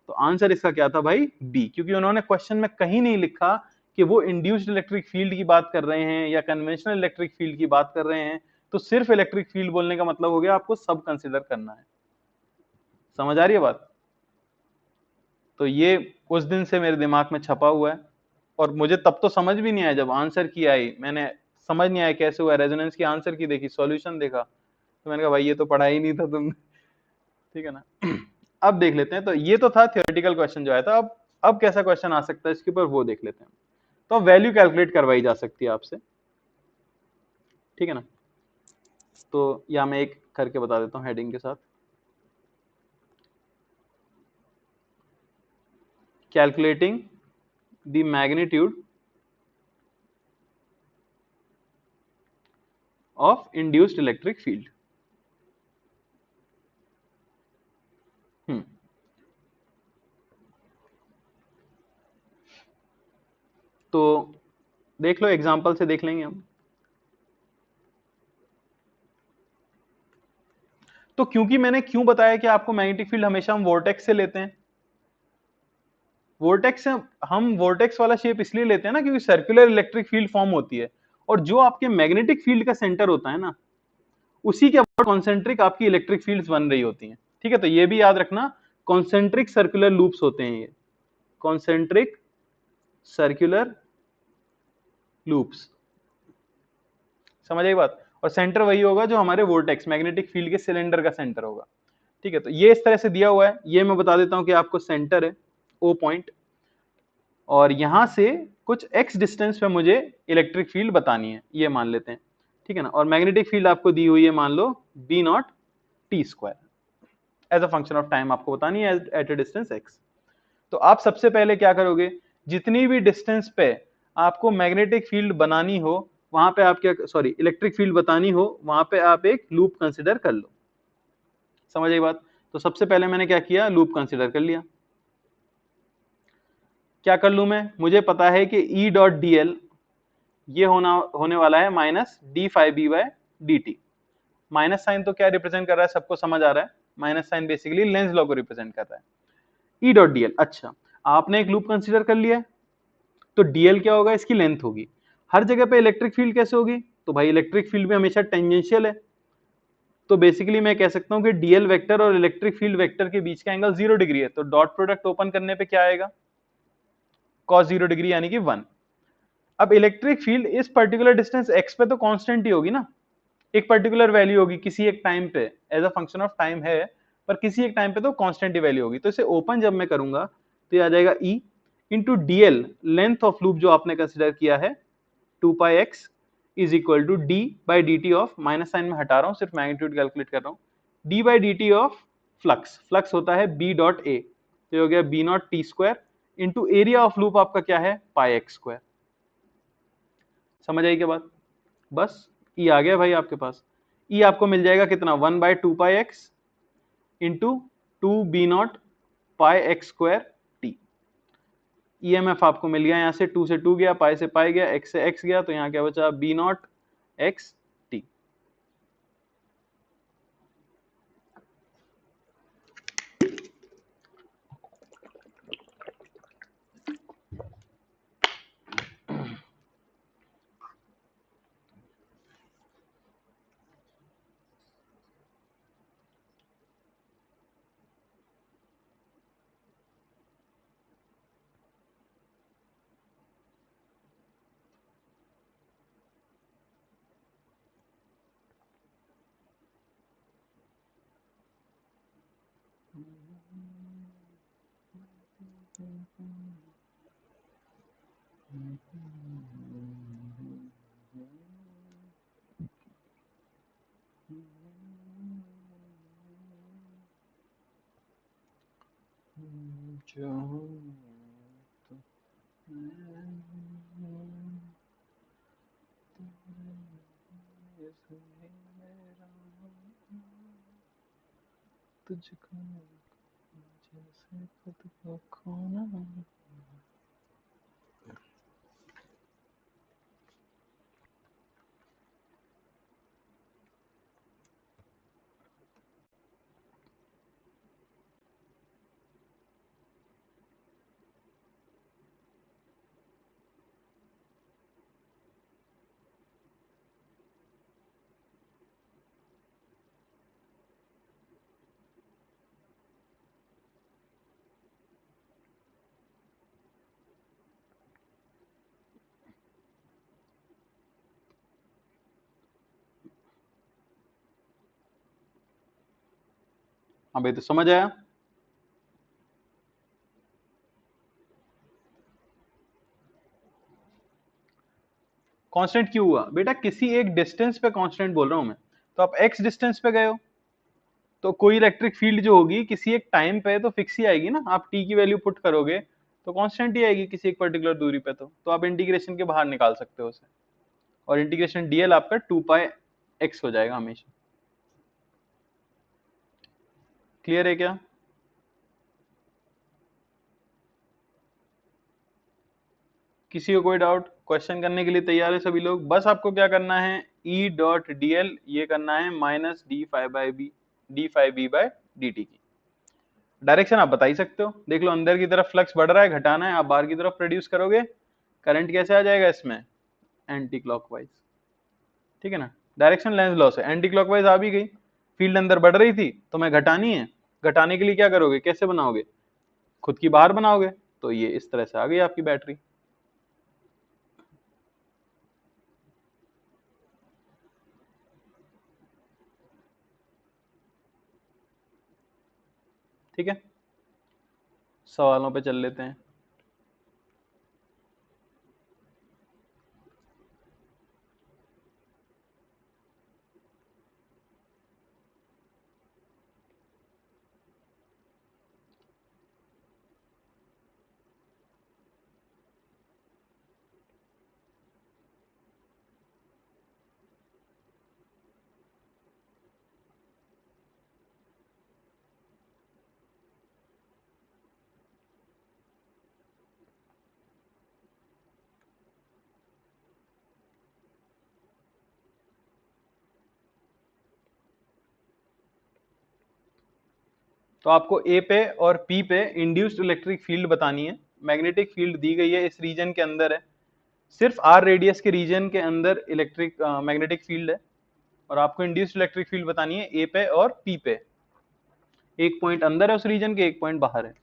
तो आंसर इसका क्या था भाई? बी। क्योंकि उन्होंने क्वेश्चन में कहीं नहीं लिखा कि वो इंड्यूस्ड इलेक्ट्रिक फील्ड की बात कर रहे हैं या कन्वेंशनल इलेक्ट्रिक फील्ड की बात कर रहे हैं। तो सिर्फ इलेक्ट्रिक फील्ड बोलने का मतलब हो गया आपको सब कंसिडर करना है। समझ आ रही है बात? तो ये उस दिन से मेरे दिमाग में छपा हुआ है, और मुझे तब तो समझ भी नहीं आया, जब आंसर की आई मैंने समझ नहीं आया कैसे हुआ, रेजोनेंस की आंसर की देखी, सॉल्यूशन देखा, तो मैंने कहा भाई ये तो पढ़ा ही नहीं था तुमने। ठीक है ना? अब देख लेते हैं। तो ये तो था थियोरेटिकल क्वेश्चन जो आया था। अब कैसा क्वेश्चन आ सकता है इसके ऊपर वो देख लेते हैं। तो वैल्यू कैलकुलेट करवाई जा सकती है आपसे। ठीक है ना? तो या मैं एक करके बता देता हूँ हेडिंग के साथ। Calculating the magnitude of induced electric field. तो देख लो, एग्जांपल से देख लेंगे हम। तो क्योंकि मैंने क्यों बताया कि आपको मैग्नेटिक फील्ड हमेशा हम वोर्टेक्स से लेते हैं। वोर्टेक्स से हम वोर्टेक्स वाला शेप इसलिए लेते हैं ना, क्योंकि सर्कुलर इलेक्ट्रिक फील्ड फॉर्म होती है, और जो आपके मैग्नेटिक फील्ड का सेंटर होता है ना, उसी के अबाउट कॉन्सेंट्रिक आपकी इलेक्ट्रिक फील्ड्स बन रही होती हैं। ठीक है, तो ये भी याद रखना, कॉन्सेंट्रिक सर्कुलर लूप्स होते हैं ये, कॉन्सेंट्रिक सर्कुलर लूप्स। समझ आई बात। और सेंटर वही होगा जो हमारे वोर्टेक्स मैग्नेटिक फील्ड के सिलेंडर का सेंटर होगा। ठीक है, तो ये इस तरह से दिया हुआ है, ये मैं बता देता हूं कि आपको सेंटर है ओ पॉइंट, और यहां से कुछ एक्स डिस्टेंस पे मुझे इलेक्ट्रिक फील्ड बतानी है, ये मान लेते हैं। ठीक है ना, और मैग्नेटिक फील्ड आपको दी हुई है, मान लो B naught T square as a function of time आपको बतानी है एट ए डिस्टेंस एक्स। तो आप सबसे पहले क्या करोगे, जितनी भी डिस्टेंस पे आपको मैग्नेटिक फील्ड बनानी हो, वहां पे आप क्या, सॉरी इलेक्ट्रिक फील्ड बतानी हो, वहां पे आप एक लूप कंसिडर कर लो। समझ आई बात। तो सबसे पहले मैंने क्या किया, लूप कंसिडर कर लिया। क्या कर लूं मैं, मुझे पता है कि E डॉट डी एल ये होने वाला है minus D phi B by D T. Minus sign तो क्या रिप्रेजेंट कर रहा है, सबको समझ आ रहा है, minus sign basically Lenz law को रिप्रेजेंट कर रहा है। E डॉट डी एल, अच्छा आपने एक लूप कंसिडर कर लिया, तो डीएल क्या होगा, इसकी लेंथ होगी। हर जगह पे इलेक्ट्रिक फील्ड कैसे होगी, तो भाई इलेक्ट्रिक फील्ड में हमेशा टेंजेंशियल है, तो बेसिकली मैं कह सकता हूं कि डीएल वेक्टर और इलेक्ट्रिक फील्ड वेक्टर के बीच का एंगल 0 डिग्री है, तो डॉट प्रोडक्ट ओपन करने पे क्या आएगा, cos 0 डिग्री यानी कि 1। अब इलेक्ट्रिक फील्ड इस पर्टिकुलर डिस्टेंस x पे तो कांस्टेंट ही होगी ना, एक पर्टिकुलर वैल्यू होगी किसी एक टाइम पे, as a function of time है, पर किसी एक टाइम पे तो कांस्टेंट ही वैल्यू होगी। तो इसे ओपन जब मैं करूंगा तो ये आ जाएगा E into DL, length of loop जो आपने कंसिडर किया है 2πx is equal to D by D T of, minus sign में हटा रहा हूँ, सिर्फ मैग्नीट्यूड कैलकुलेट कर रहा हूँ, D by D T of flux, flux होता है बी डॉट ए, तो हो गया B naught T square into area of loop आपका क्या है, पाई एक्स स्क्वायर। समझ आई क्या बात, बस ई आ गया भाई आपके पास। ई आपको मिल जाएगा कितना, 1/2πx इंटू 2b0 पाई एक्स स्क्वायर टी। ईएमएफ आपको मिल गया, यहाँ से 2 से 2 गया, पाई से पाई गया, एक्स से एक्स गया, तो यहाँ क्या बचा, b0 x t। तुझको जैसे खुद को खोना। हाँ भाई, तो समझ आया। कांस्टेंट क्यों हुआ बेटा, किसी एक डिस्टेंस पे कांस्टेंट बोल रहा हूं मैं, तो आप x डिस्टेंस पे गए हो, तो कोई इलेक्ट्रिक फील्ड जो होगी किसी एक टाइम पे तो फिक्स ही आएगी ना, आप t की वैल्यू पुट करोगे तो कांस्टेंट ही आएगी किसी एक पर्टिकुलर दूरी पे। तो आप इंटीग्रेशन के बाहर निकाल सकते हो उसे, और इंटीग्रेशन dl आपका 2 पाई x हो जाएगा हमेशा। क्लियर है क्या? किसी को कोई डाउट? क्वेश्चन करने के लिए तैयार है सभी लोग? बस आपको क्या करना है, E डॉट dl ये करना है माइनस d5b की। डायरेक्शन आप बता ही सकते हो, देख लो अंदर की तरफ फ्लक्स बढ़ रहा है, घटाना है, आप बाहर की तरफ प्रोड्यूस करोगे, करंट कैसे आ जाएगा इसमें, एंटी क्लॉकवाइज। ठीक है ना, डायरेक्शन लेंस लॉ से एंटी क्लॉकवाइज आ भी गई, फील्ड अंदर बढ़ रही थी तो मैं घटानी है, घटाने के लिए क्या करोगे, कैसे बनाओगे, खुद की बाहर बनाओगे, तो ये इस तरह से आ गई आपकी बैटरी। ठीक है, सवालों पे चल लेते हैं। तो आपको ए पे और पी पे इंड्यूस्ड इलेक्ट्रिक फील्ड बतानी है। मैग्नेटिक फील्ड दी गई है, इस रीजन के अंदर है, सिर्फ आर रेडियस के रीजन के अंदर इलेक्ट्रिक मैग्नेटिक फील्ड है, और आपको इंड्यूस्ड इलेक्ट्रिक फील्ड बतानी है ए पे और पी पे। एक पॉइंट अंदर है उस रीजन के, एक पॉइंट बाहर है।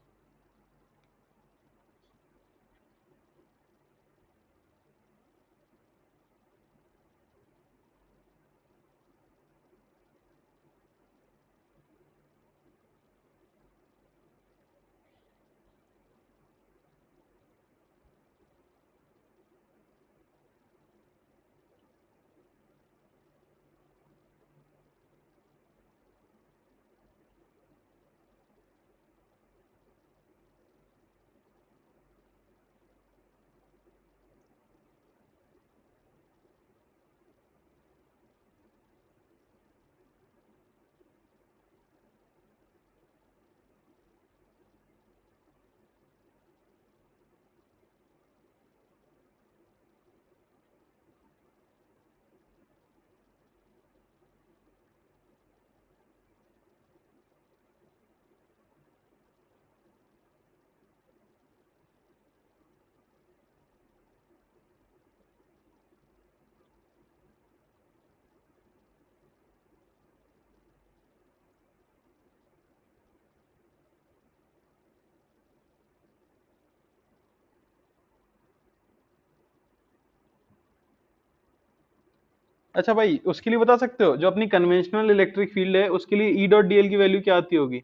अच्छा भाई, उसके लिए बता सकते हो जो अपनी कन्वेंशनल इलेक्ट्रिक फील्ड है उसके लिए ई डॉट डीएल की वैल्यू क्या आती होगी?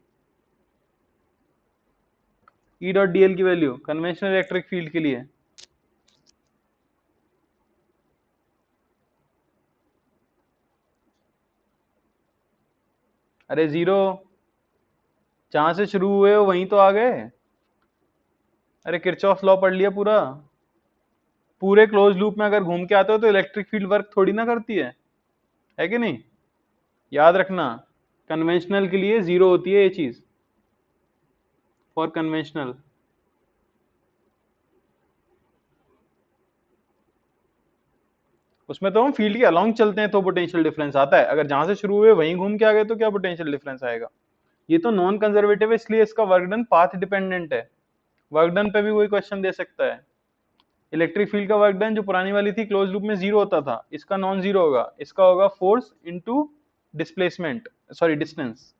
ई डॉट डीएल की वैल्यू कन्वेंशनल इलेक्ट्रिक फील्ड के लिए, अरे जीरो, जहां से शुरू हुए हो वहीं तो आ गए। अरे किरचॉफ लॉ पढ़ लिया पूरा, पूरे क्लोज लूप में अगर घूम के आते हो तो इलेक्ट्रिक फील्ड वर्क थोड़ी ना करती है कि नहीं? याद रखना, कन्वेंशनल के लिए जीरो होती है ये चीज, फॉर कन्वेंशनल। उसमें तो हम फील्ड के अलोंग चलते हैं तो पोटेंशियल डिफरेंस आता है, अगर जहां से शुरू हुए वहीं घूम के आ गए तो क्या पोटेंशियल डिफरेंस आएगा? ये तो नॉन कंजर्वेटिव है, इसलिए इसका वर्क डन पाथ डिपेंडेंट है, वर्क डन पे भी वही क्वेश्चन दे सकता है। इलेक्ट्रिक फील्ड का वर्क डन जो पुरानी वाली थी क्लोज लूप में जीरो होता था, इसका नॉन जीरो होगा, इसका होगा force into displacement, sorry distance.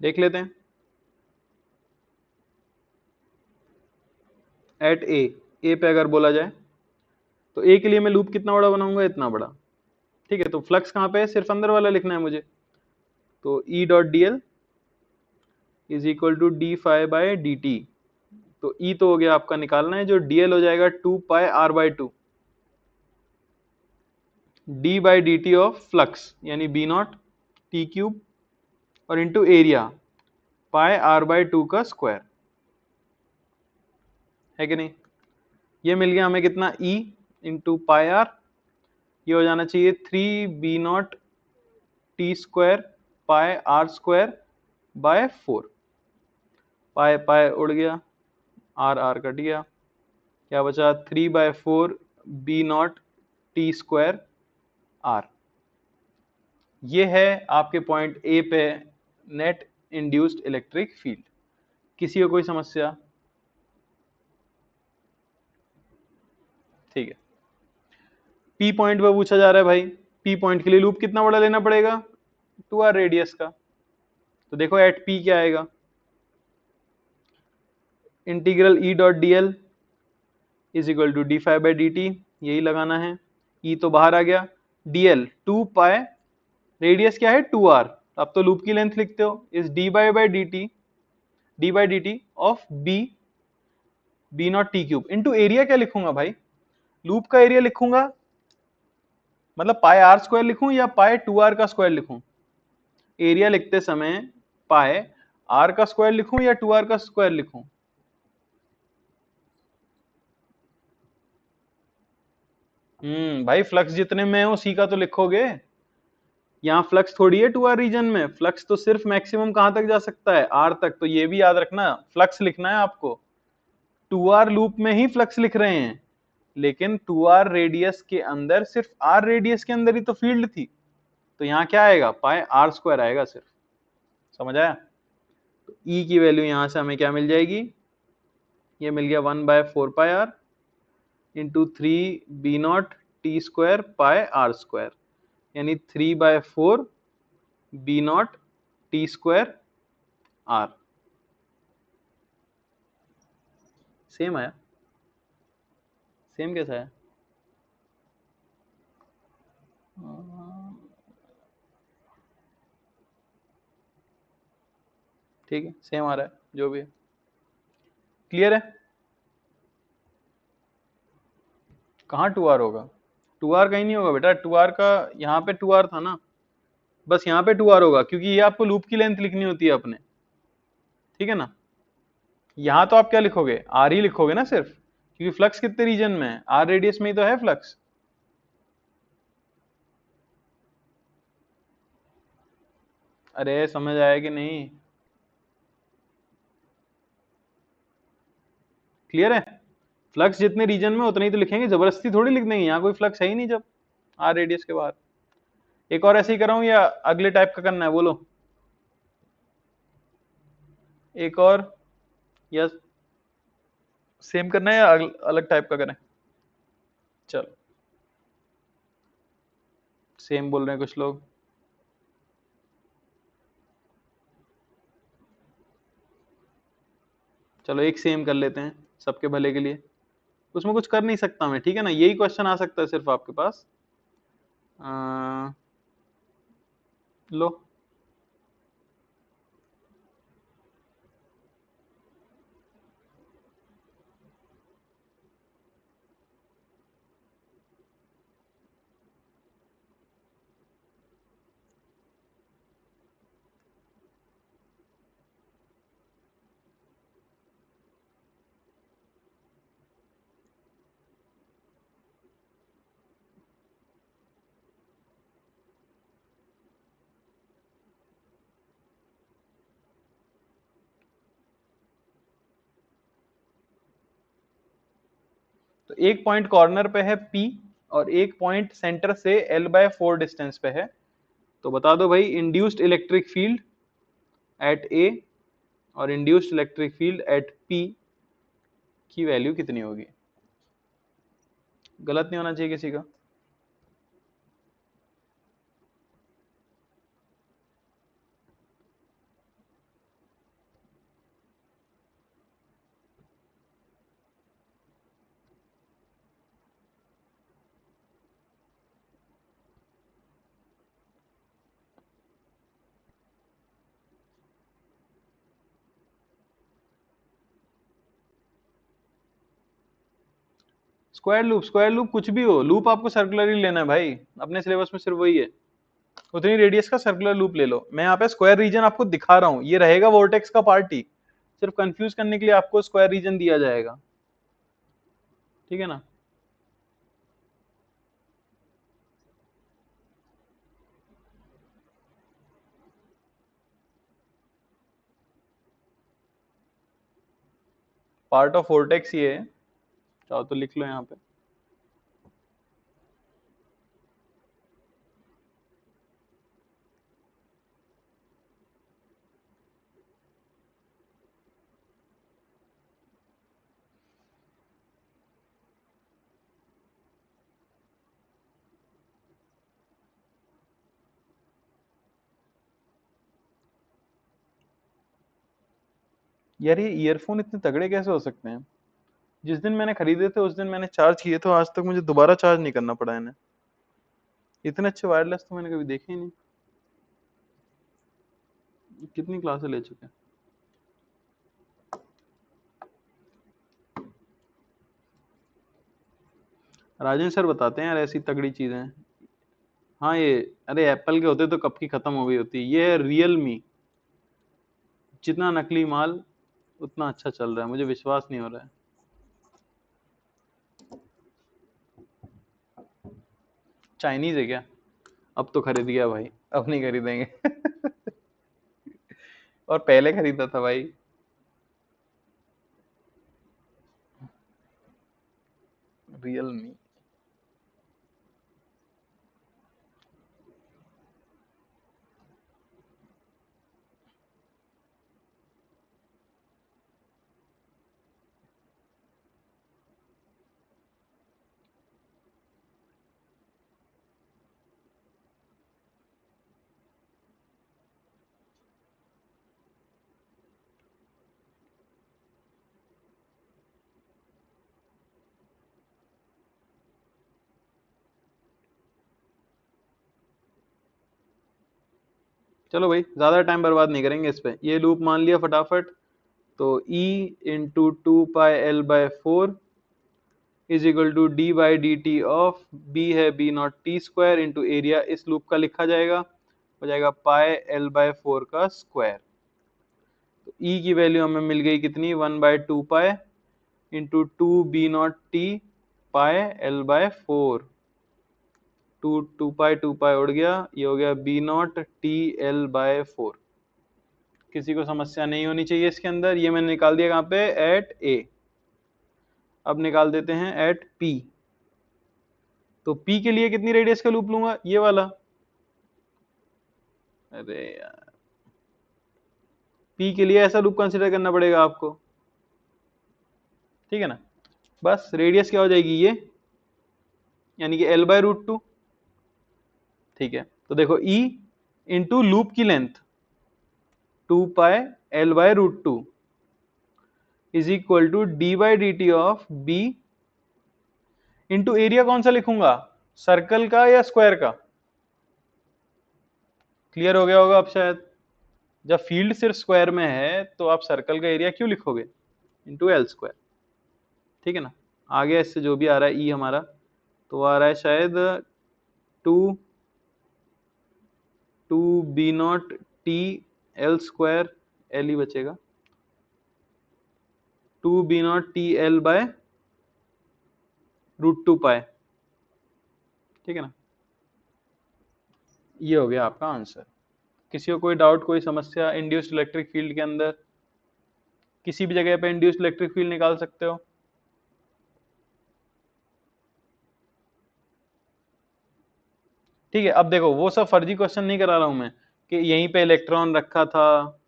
देख लेते हैं। एट ए पे अगर बोला जाए तो ए के लिए मैं लूप कितना बड़ा बनाऊंगा, इतना बड़ा। ठीक है, तो फ्लक्स कहाँ पे है, सिर्फ अंदर वाला लिखना है मुझे। तो E dot D L is equal to D phi by D T. तो ई तो हो गया आपका निकालना है, जो डीएल हो जाएगा 2 पाई r/2 D by D T of flux यानी बी नॉट टी क्यूब और इंटू एरिया पाई r/2 का स्क्वायर, है कि नहीं। ये मिल गया हमें कितना, ई इंटू पाई आर। ये हो जाना चाहिए 3 b0 T square pi R square by 4। Pi pi उड़ गया, आर आर कट गया, क्या बचा 3/4 b0 टी स्क्वायर आर। ये है आपके पॉइंट ए पे नेट इंड्यूस्ड इलेक्ट्रिक फील्ड। किसी को कोई समस्या? ठीक है, पी पॉइंट पे पूछा जा रहा है भाई, पी पॉइंट के लिए लूप कितना बड़ा लेना पड़ेगा, 2r रेडियस का। तो देखो एट पी क्या आएगा, integral E dot D L is equal to D phi by D T, यही लगाना है। ई तो बाहर आ गया, डी एल 2 पाई, रेडियस क्या है 2r, अब तो लूप की लेंथ लिखते हो, is D by D T of B naught T cube into area. क्या लिखूंगा भाई, लूप का एरिया लिखूंगा, मतलब पाई आर स्क्वायर लिखूं या पाई 2r का स्क्वायर लिखूं। एरिया लिखते समय पाई आर का स्क्वायर लिखूं या 2r का स्क्वायर लिखूं। भाई फ्लक्स जितने में है उसी का तो लिखोगे, यहाँ फ्लक्स थोड़ी है 2r रीजन में, फ्लक्स तो सिर्फ मैक्सिमम कहां तक जा सकता है, r तक। तो ये भी याद रखना, फ्लक्स लिखना है आपको, 2r लूप में ही फ्लक्स लिख रहे हैं, लेकिन 2r रेडियस के अंदर, सिर्फ r रेडियस के अंदर ही तो फील्ड थी। तो यहाँ क्या आएगा, पाई आर स्क्वायर आएगा सिर्फ। समझ आया। तो E की वैल्यू यहां से हमें क्या मिल जाएगी, ये मिल गया 1/4 pi R into 3 b0 T square pi R square, यानी 3/4 b0 T square R. Same आया, सेम कैसा है, ठीक है सेम आ रहा है, जो भी है क्लियर है। कहाँ 2r होगा, 2r कहीं नहीं होगा बेटा, 2r का यहाँ पे 2r था ना, बस यहाँ पे 2r होगा, क्योंकि ये आपको लूप की लेंथ लिखनी होती है अपने, ठीक है ना। यहाँ तो आप क्या लिखोगे, r ही लिखोगे ना सिर्फ, क्योंकि फ्लक्स कितने रीजन में है, r रेडियस में ही तो है फ्लक्स। अरे समझ आया कि नहीं, क्लियर है। फ्लक्स जितने रीजन में उतने ही तो लिखेंगे, जबरदस्ती थोड़ी लिख देंगे, यहाँ कोई फ्लक्स है ही नहीं जब r रेडियस के बाहर। एक और ऐसे ही कराऊं या अगले टाइप का करना है, बोलो एक और, या सेम करना है या अलग टाइप का करें। चलो सेम बोल रहे हैं कुछ लोग, चलो एक सेम कर लेते हैं सबके भले के लिए। उसमें कुछ कर नहीं सकता मैं, ठीक है ना, यही क्वेश्चन आ सकता है सिर्फ आपके पास। लो तो एक पॉइंट कॉर्नर पे है P और एक पॉइंट सेंटर से L/4 डिस्टेंस पे है। तो बता दो भाई, induced electric field at A और induced electric field at P की वैल्यू कितनी होगी। गलत नहीं होना चाहिए किसी का। स्क्वायर लूप कुछ भी हो, लूप आपको सर्कुलर ही लेना है भाई, अपने सिलेबस में सिर्फ वही है, उतनी रेडियस का सर्कुलर लूप ले लो। मैं यहाँ पे स्क्वायर रीजन आपको दिखा रहा हूँ, ये रहेगा वोर्टेक्स का पार्ट ही, सिर्फ कंफ्यूज करने के लिए आपको स्क्वायर रीजन दिया जाएगा, ठीक है ना। पार्ट ऑफ वोर्टेक्स ये है, चाहो तो लिख लो यहाँ पे। यार ये ईयरफोन इतने तगड़े कैसे हो सकते हैं, जिस दिन मैंने खरीदे थे उस दिन मैंने चार्ज किए थे, आज तक मुझे दोबारा चार्ज नहीं करना पड़ा इन्हें। इतने अच्छे वायरलेस तो मैंने कभी देखे ही नहीं। कितनी क्लासें ले चुके हैं। राजेंद्र सर बताते हैं यार ऐसी तगड़ी चीजें। हाँ ये, अरे एप्पल के होते तो कब की खत्म हो गई होती। ये है रियल मी, जितना नकली माल उतना अच्छा चल रहा है, मुझे विश्वास नहीं हो रहा है। चाइनीज है क्या? अब तो खरीद गया भाई, अब नहीं खरीदेंगे। और पहले खरीदा था भाई। Real me. चलो भाई ज्यादा टाइम बर्बाद नहीं करेंगे इस पे, ये लूप मान लिया फटाफट। तो E into 2 π L/4 is equal to D by D T of B है B naught T square into area, इस लूप का लिखा जाएगा, हो जाएगा π/L/4 का स्क्वायर। तो E की वैल्यू हमें मिल गई कितनी, 1/2 π इंटू 2 b0 t π/L/4। 2 π उड़ गया, ये हो गया b0 t L/4। किसी को समस्या नहीं होनी चाहिए इसके अंदर। ये मैंने निकाल दिया कहाँ पे, एट ए। अब निकाल देते हैं एट पी। तो पी के लिए कितनी रेडियस का लूप लूंगा, ये वाला। अरे यार, पी के लिए ऐसा लूप कंसिडर करना पड़ेगा आपको, ठीक है ना। बस रेडियस क्या हो जाएगी ये, यानी कि L/√2। ठीक है, तो देखो E इंटू लूप की length 2 π L/√2 is equal to D by D T of B into area. कौन सा लिखूंगा, सर्कल का या स्क्वायर का? क्लियर हो गया होगा अब शायद। जब फील्ड सिर्फ स्क्वायर में है तो आप सर्कल का एरिया क्यों लिखोगे, इंटू एल स्क्वायर, ठीक है ना। आ गया इससे जो भी आ रहा है ई हमारा, तो आ रहा है शायद 2 2 b0 t L square, L ही बचेगा, 2 b0 t L/√2 π, ठीक है ना। ये हो गया आपका आंसर। किसी को कोई डाउट, कोई समस्या इंड्यूस्ड इलेक्ट्रिक फील्ड के अंदर, किसी भी जगह पे इंड्यूस्ड इलेक्ट्रिक फील्ड निकाल सकते हो। ठीक है, अब देखो वो सब फर्जी क्वेश्चन नहीं करा रहा हूं मैं, कि यहीं पे इलेक्ट्रॉन रखा था,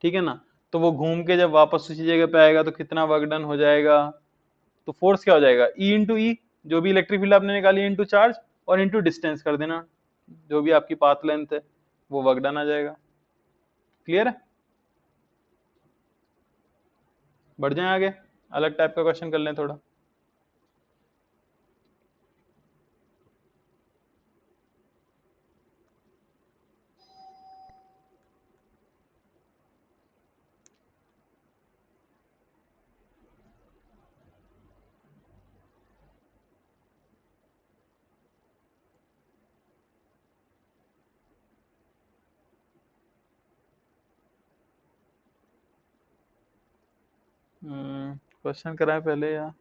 ठीक है ना, तो वो घूम के जब वापस उसी जगह पे आएगा तो कितना वर्क डन हो जाएगा। तो फोर्स क्या हो जाएगा, ई इंटू ई, जो भी इलेक्ट्रिक फील्ड आपने निकाली इंटू चार्ज, और इंटू डिस्टेंस कर देना, जो भी आपकी पाथ लेंथ है वो वर्क डन आ जाएगा। क्लियर है। बढ़ जाए आगे, अलग टाइप का क्वेश्चन कर लें थोड़ा। क्वेश्चन कराएं पहले या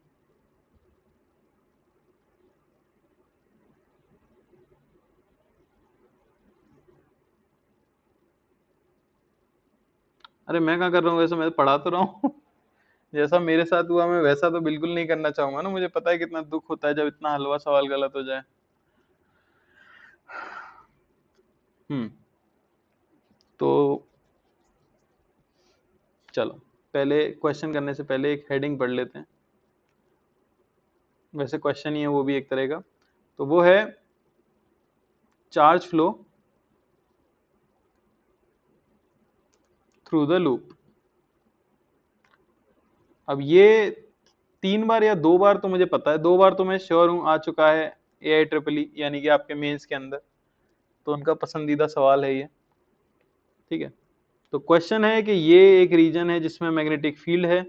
अरे मैं क्या कर रहा हूँ, वैसे मैं पढ़ा तो रहा हूँ। जैसा मेरे साथ हुआ मैं वैसा तो बिल्कुल नहीं करना चाहूंगा ना, मुझे पता है कितना दुख होता है जब इतना हलवा सवाल गलत हो जाए। हम्म तो चलो, पहले क्वेश्चन करने से पहले एक हेडिंग पढ़ लेते हैं। वैसे क्वेश्चन ही है वो भी एक तरह का, तो वो है charge flow through the loop. अब ये 3 बार या 2 बार तो मुझे पता है, 2 बार तो मैं श्योर हूं आ चुका है AIEEE यानी कि आपके मेंस के अंदर, तो उनका पसंदीदा सवाल है ये। ठीक है, तो क्वेश्चन है कि ये एक रीजन है जिसमें मैग्नेटिक फील्ड है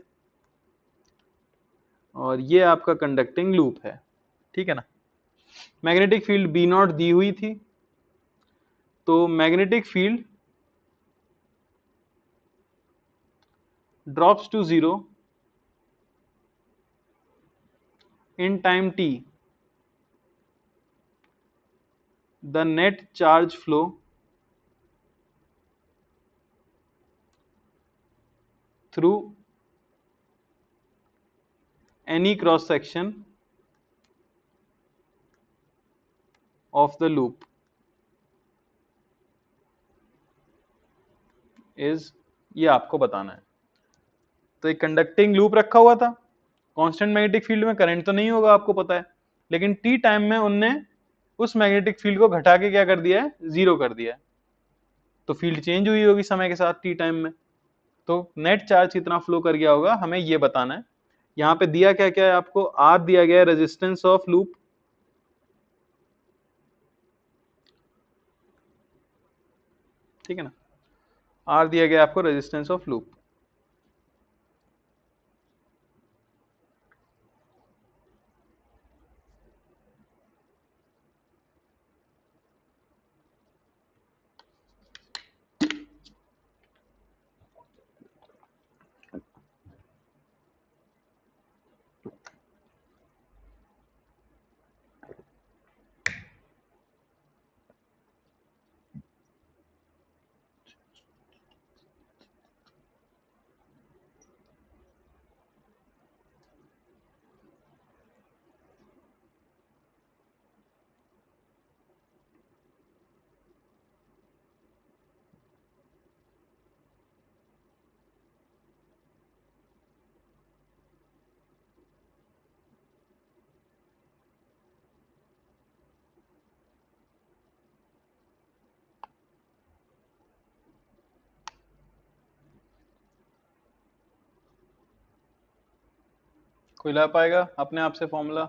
और ये आपका कंडक्टिंग लूप है। ठीक है ना, मैग्नेटिक फील्ड बी नॉट दी हुई थी, तो magnetic field drops to 0 in time t, the net charge flow through any cross section of the loop is, ये आपको बताना है। तो एक कंडक्टिंग लूप रखा हुआ था, कांस्टेंट मैग्नेटिक फील्ड में करंट तो नहीं होगा आपको पता है, लेकिन टी टाइम में उनने उस मैग्नेटिक फील्ड को घटा के क्या कर दिया है, 0 कर दिया है। तो फील्ड चेंज हुई होगी समय के साथ टी टाइम में, तो नेट चार्ज कितना फ्लो कर गया होगा हमें ये बताना है। यहाँ पे दिया क्या क्या है आपको, आर दिया गया है रेजिस्टेंस ऑफ लूप, ठीक है ना, आर दिया गया आपको रेजिस्टेंस ऑफ लूप। कोई ला पाएगा अपने आप से फॉर्मूला?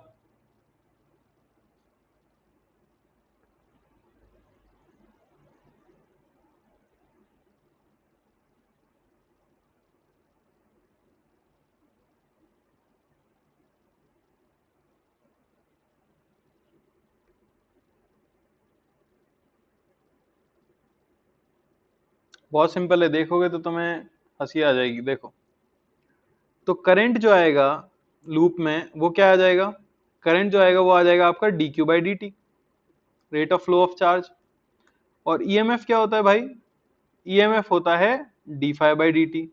बहुत सिंपल है, देखोगे तो तुम्हें हंसी आ जाएगी। देखो, तो करंट जो आएगा लूप में वो क्या आ जाएगा, करंट जो आएगा वो आ जाएगा आपका dq/dt, rate of flow of charge. और ईएमएफ क्या होता है भाई, ईएमएफ होता है d∅dt,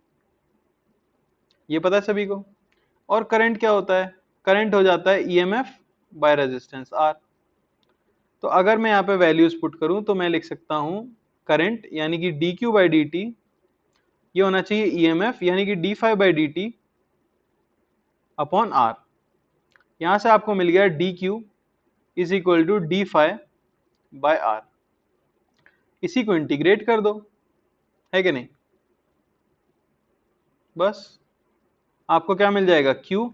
ये पता है सभी को। और करंट क्या होता है, करंट हो जाता है ईएमएफ बाय रेजिस्टेंस R। तो अगर मैं यहाँ पे वैल्यूज पुट करूं तो मैं लिख सकता हूं करंट यानी कि dq/dt, ये होना चाहिए ईएमएफ यानी कि d∅dt अपॉन R। यहां से आपको मिल गया dq is equal to d∅/R। इसी को इंटीग्रेट कर दो, है कि नहीं, बस आपको क्या मिल जाएगा, Q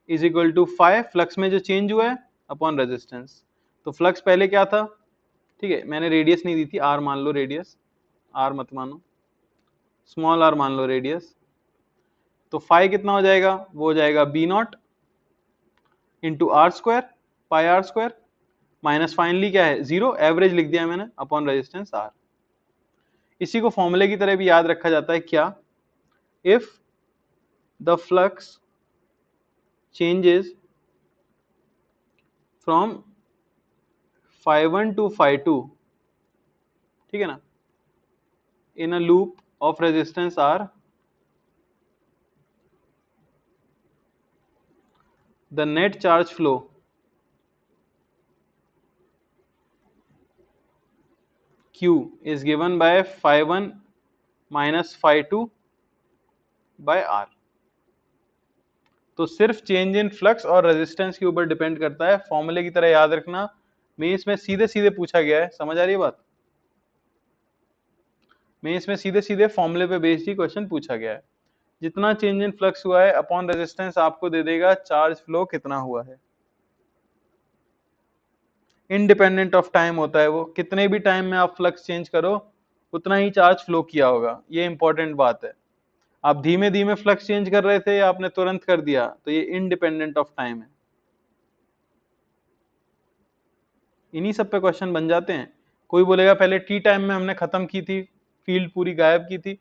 is equal to phi, flux में जो चेंज हुआ है, अपॉन रेजिस्टेंस। तो फ्लक्स पहले क्या था, ठीक है, मैंने रेडियस नहीं दी थी, R मान लो रेडियस, R मत मानो, स्मॉल r मान लो रेडियस। तो फाइ कितना हो जाएगा, वो हो जाएगा B0 into R², πr², minus finally क्या है 0, एवरेज लिख दिया मैंने, अपॉन रेजिस्टेंस R। इसी को फॉर्मूले की तरह भी याद रखा जाता है क्या, if the flux changes from phi1 to phi2, ठीक है ना, in a loop of resistance R, the net charge flow Q is given by phi1 minus phi2 by R। तो सिर्फ चेंज इन फ्लक्स और रेजिस्टेंस के ऊपर depend करता है, फॉर्मूले की तरह याद रखना। मेंस में सीधे सीधे पूछा गया है, समझ आ रही है बात? मेंस में सीधे सीधे फॉर्मूले पे बेस्ड ही क्वेश्चन पूछा गया है। जितना चेंज इन फ्लक्स हुआ है अपॉन रेजिस्टेंस आपको दे देगा चार्ज फ्लो कितना हुआ है। इंडिपेंडेंट ऑफ टाइम होता है वो, कितने भी टाइम में आप फ्लक्स चेंज करो उतना ही चार्ज फ्लो किया होगा, ये इंपॉर्टेंट बात है। आप धीमे धीमे फ्लक्स चेंज कर रहे थे या आपने तुरंत कर दिया, तो ये इंडिपेंडेंट ऑफ टाइम है। इन्हीं सब पे क्वेश्चन बन जाते हैं। कोई बोलेगा पहले टी टाइम में हमने खत्म की थी, फील्ड पूरी गायब की थी,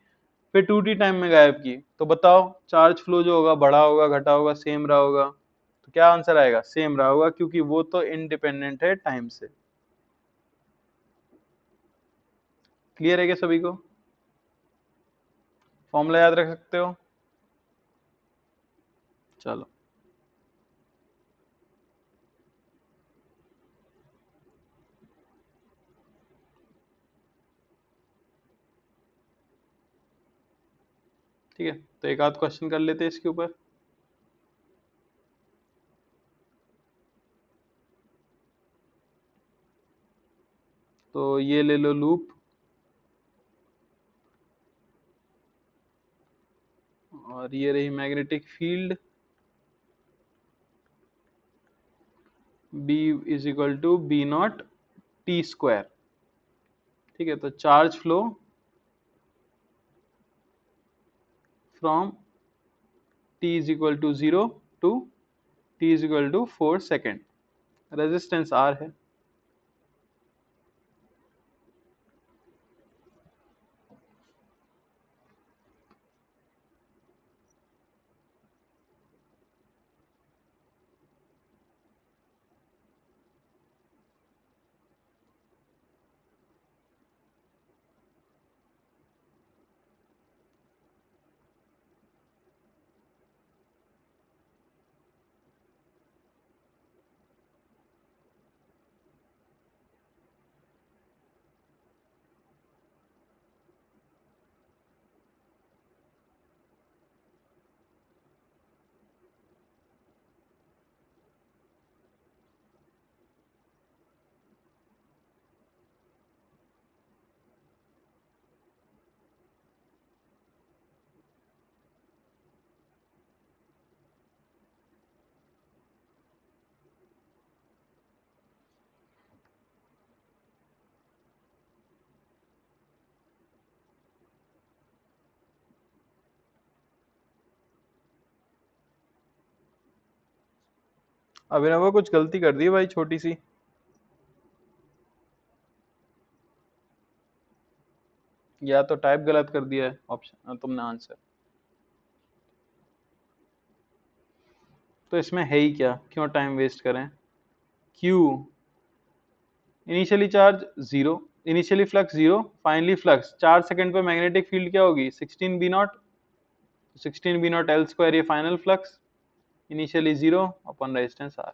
फिर 2t टाइम में गायब की, तो बताओ चार्ज फ्लो जो होगा बढ़ा होगा घटा होगा सेम रहा होगा? तो क्या आंसर आएगा? सेम रहा होगा, क्योंकि वो तो इंडिपेंडेंट है टाइम से। क्लियर है क्या सभी को? फॉर्मूला याद रख सकते हो? चलो, ठीक है, तो एक आध क्वेश्चन कर लेते हैं इसके ऊपर। तो ये ले लो लूप, और ये रही magnetic field, B is equal to B naught T square, ठीक है। तो charge flow from t is equal to 0 to t is equal to 4 second, resistance R है। अभिनव कुछ गलती कर दी भाई छोटी सी, या तो टाइप गलत कर दिया है ऑप्शन तुमने आंसर। तो इसमें है ही क्या, क्यों टाइम वेस्ट करें? Q initially charge 0, initially flux 0, finally flux 4 second पे मैग्नेटिक फील्ड क्या होगी 16 B naught, 16 B naught L square, ये final flux, initially 0 upon resistance R।